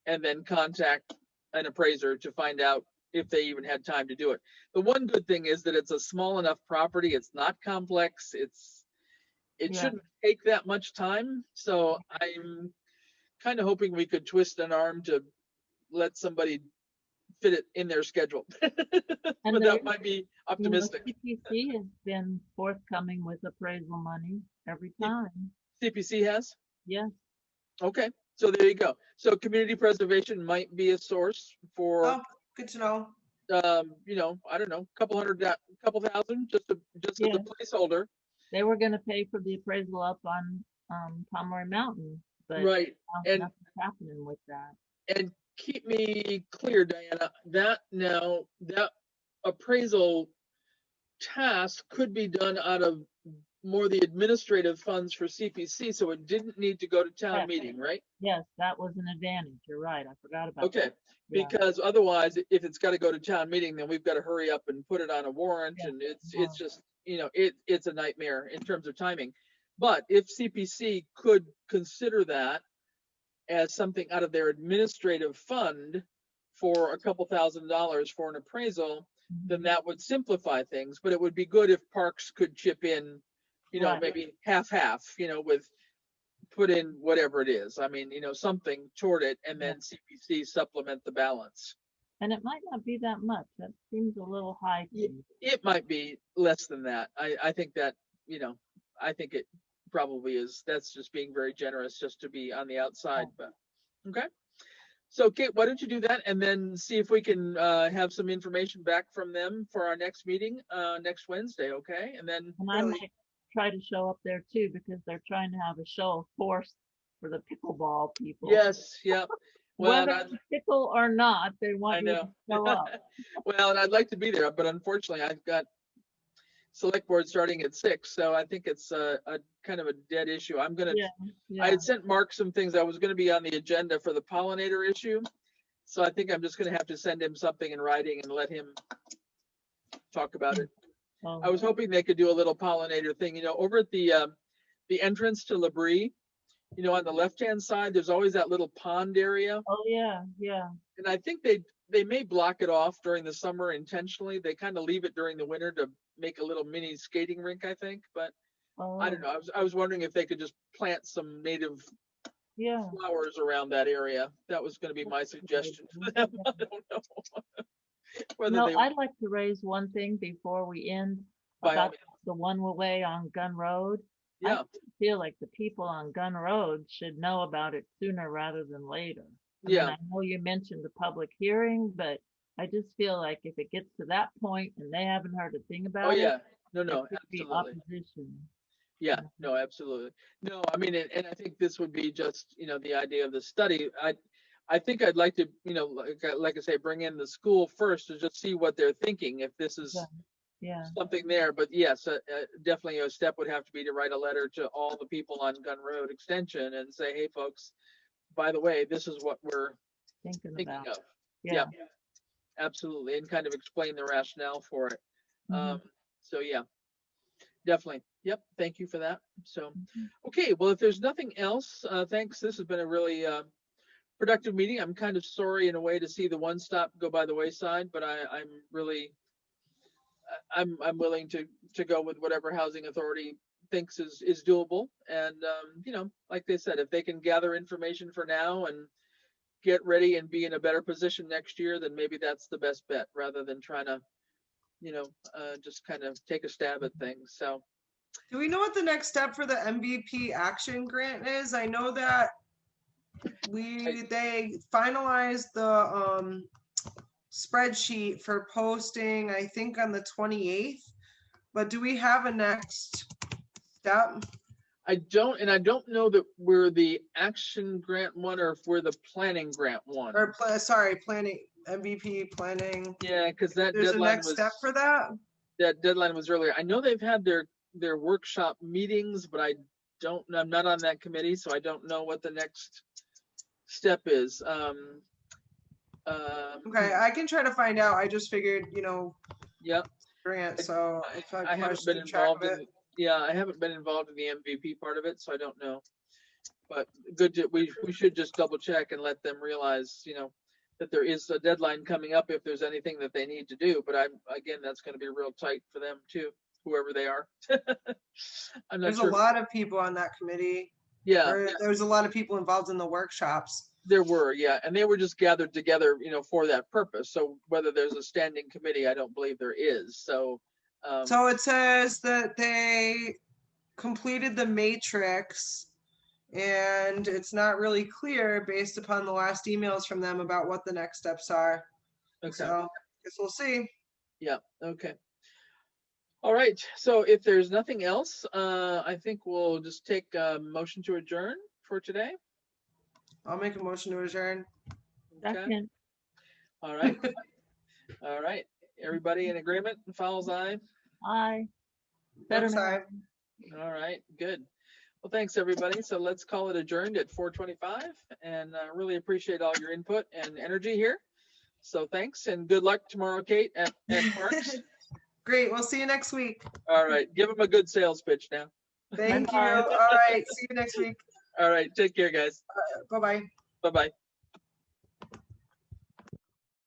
and then contact an appraiser to find out if they even had time to do it. The one good thing is that it's a small enough property. It's not complex. It Yeah. shouldn't take that much time. So I'm kind of hoping we could twist an arm to let somebody fit it in their schedule. And But there- that might be optimistic. CPC has been forthcoming with appraisal money every time. CPC has? Yes. Okay, so there you go. So community preservation might be a source for, Oh, good to know. you know, I don't know, couple thousand, just as Yeah. a placeholder. They were going to pay for the appraisal up on Pomeroy Mountain, but Right, and nothing's happening with that. and keep me clear, Diana, that appraisal task could be done out of more the administrative funds for CPC, so it didn't need to go to town Correct. meeting, right? Yes, that was an advantage. You're right. I forgot about Okay, that. Yeah. because otherwise, if it's got to go to town meeting, then we've got to hurry up and put it on a warrant, Yeah. and it's just, you know, it's a nightmare in terms of timing. But if CPC could consider that as something out of their administrative fund for a couple $1,000s for an appraisal, then that would simplify things. But it would be good if Parks could chip in, you know, Right. maybe half, you know, with put in whatever it is. I mean, you know, something toward it, and then CPC supplement the balance. And it might not be that much. That seems a little high. to me. It might be less than that. I think that, you know, I think it probably is. That's just being very generous just to be on the outside, but okay. So Kate, why don't you do that and then see if we can have some information back from them for our next meeting next Wednesday, okay? And then And I might try to show up there too, because they're trying to have a show of force for the pickleball people. yes, yeah. Well, Whether it's pickle or not, they I want you to know. show up. Well, and I'd like to be there, but unfortunately, I've got select board starting at 6, so I think it's a kind of a dead issue. I'm gonna. Yeah, I yeah. had sent Mark some things. I was going to be on the agenda for the pollinator issue, so I think I'm just going to have to send him something in writing and let him talk about it. Oh, I was hoping they could do a little pollinator thing, you know, over at the entrance to Labrie, you know, on the left-hand side, there's always that little pond area. oh, yeah, yeah. And I think they may block it off during the summer intentionally. They kind of leave it during the winter to make a little mini skating rink, I think. But Oh, I don't know. I was wondering if they could just plant some native yeah. flowers around that area. That was going to be my suggestion to them. I don't know whether No, they I'd like to raise one thing before we end by all about means. the one way on Gun Road. Yeah, I feel like the people on Gun Road should know about it sooner rather than later. I mean, yeah, I know you mentioned the public hearing, but I just feel like if it gets to that point and they haven't heard a thing oh about it, yeah. No, there no, could be absolutely. opposition. Yeah, no, absolutely. No, I mean, and I think this would be just, you know, the idea of the study. I think I'd like to, you know, like I say, bring in the school first to just see what they're thinking, if this is Yeah, something there. But yes, definitely a step would have to be to write a letter to all the people on Gun Road Extension and say, hey, folks, by the way, this is what we're thinking thinking about. of. Yeah. Absolutely, and kind of explain the rationale for it. Mhm. So yeah, definitely. Yep, thank you for that. So, Mhm. okay, well, if there's nothing else, thanks. This has been a really productive meeting. I'm kind of sorry in a way to see the one stop go by the wayside, but I'm really, I'm willing to go with whatever housing authority thinks is doable. And you know, like they said, if they can gather information for now and get ready and be in a better position next year, then maybe that's the best bet rather than trying to, you know, just kind of take a stab at things. So. Do we know what the next step for the MVP action grant is? I know that they finalized the spreadsheet for posting, I think on the 28th. But do we have a next step? I don't know that we're the action grant one or if we're the planning grant one. Or planning, MVP planning. Yeah, because that There's a deadline next was, step for that? that deadline was earlier. I know they've had their workshop meetings, but I'm not on that committee, so I don't know what the next step is. Okay, I can try to find out. I just figured, Yeah, grant, so if I haven't been involved in. Yeah, I haven't been involved in the MVP part of it, so I don't know. But we should just double check and let them realize, that there is a deadline coming up if there's anything that they need to do. But again, that's going to be real tight for them too, whoever they are. I'm not There's sure. a lot of people on that committee. Yeah, There's a lot of people involved in the workshops. there were, yeah, and they were just gathered together, for that purpose. So whether there's a standing committee, I don't believe there is. So. So it says that they completed the matrix, and it's not really clear based upon the last emails from them about what the next steps are. Okay. So I guess we'll see. Yeah. Okay. All right. So if there's nothing else, I think we'll just take a motion to adjourn for today. I'll make a motion to adjourn. Okay. Second. All right. All right. Everybody in agreement? Fowles eye. Aye. Better Brooks, aye. All right. Good. Well, thanks everybody. So let's call it adjourned at 4:25, and really appreciate all your input and energy here. So thanks and good luck tomorrow, Kate, at Parks. Great. We'll see you next week. All right. Give them a good sales pitch now. Thank you. Bye-bye. All right. See you next week. All right. Take care, guys. Bye-bye. Bye-bye.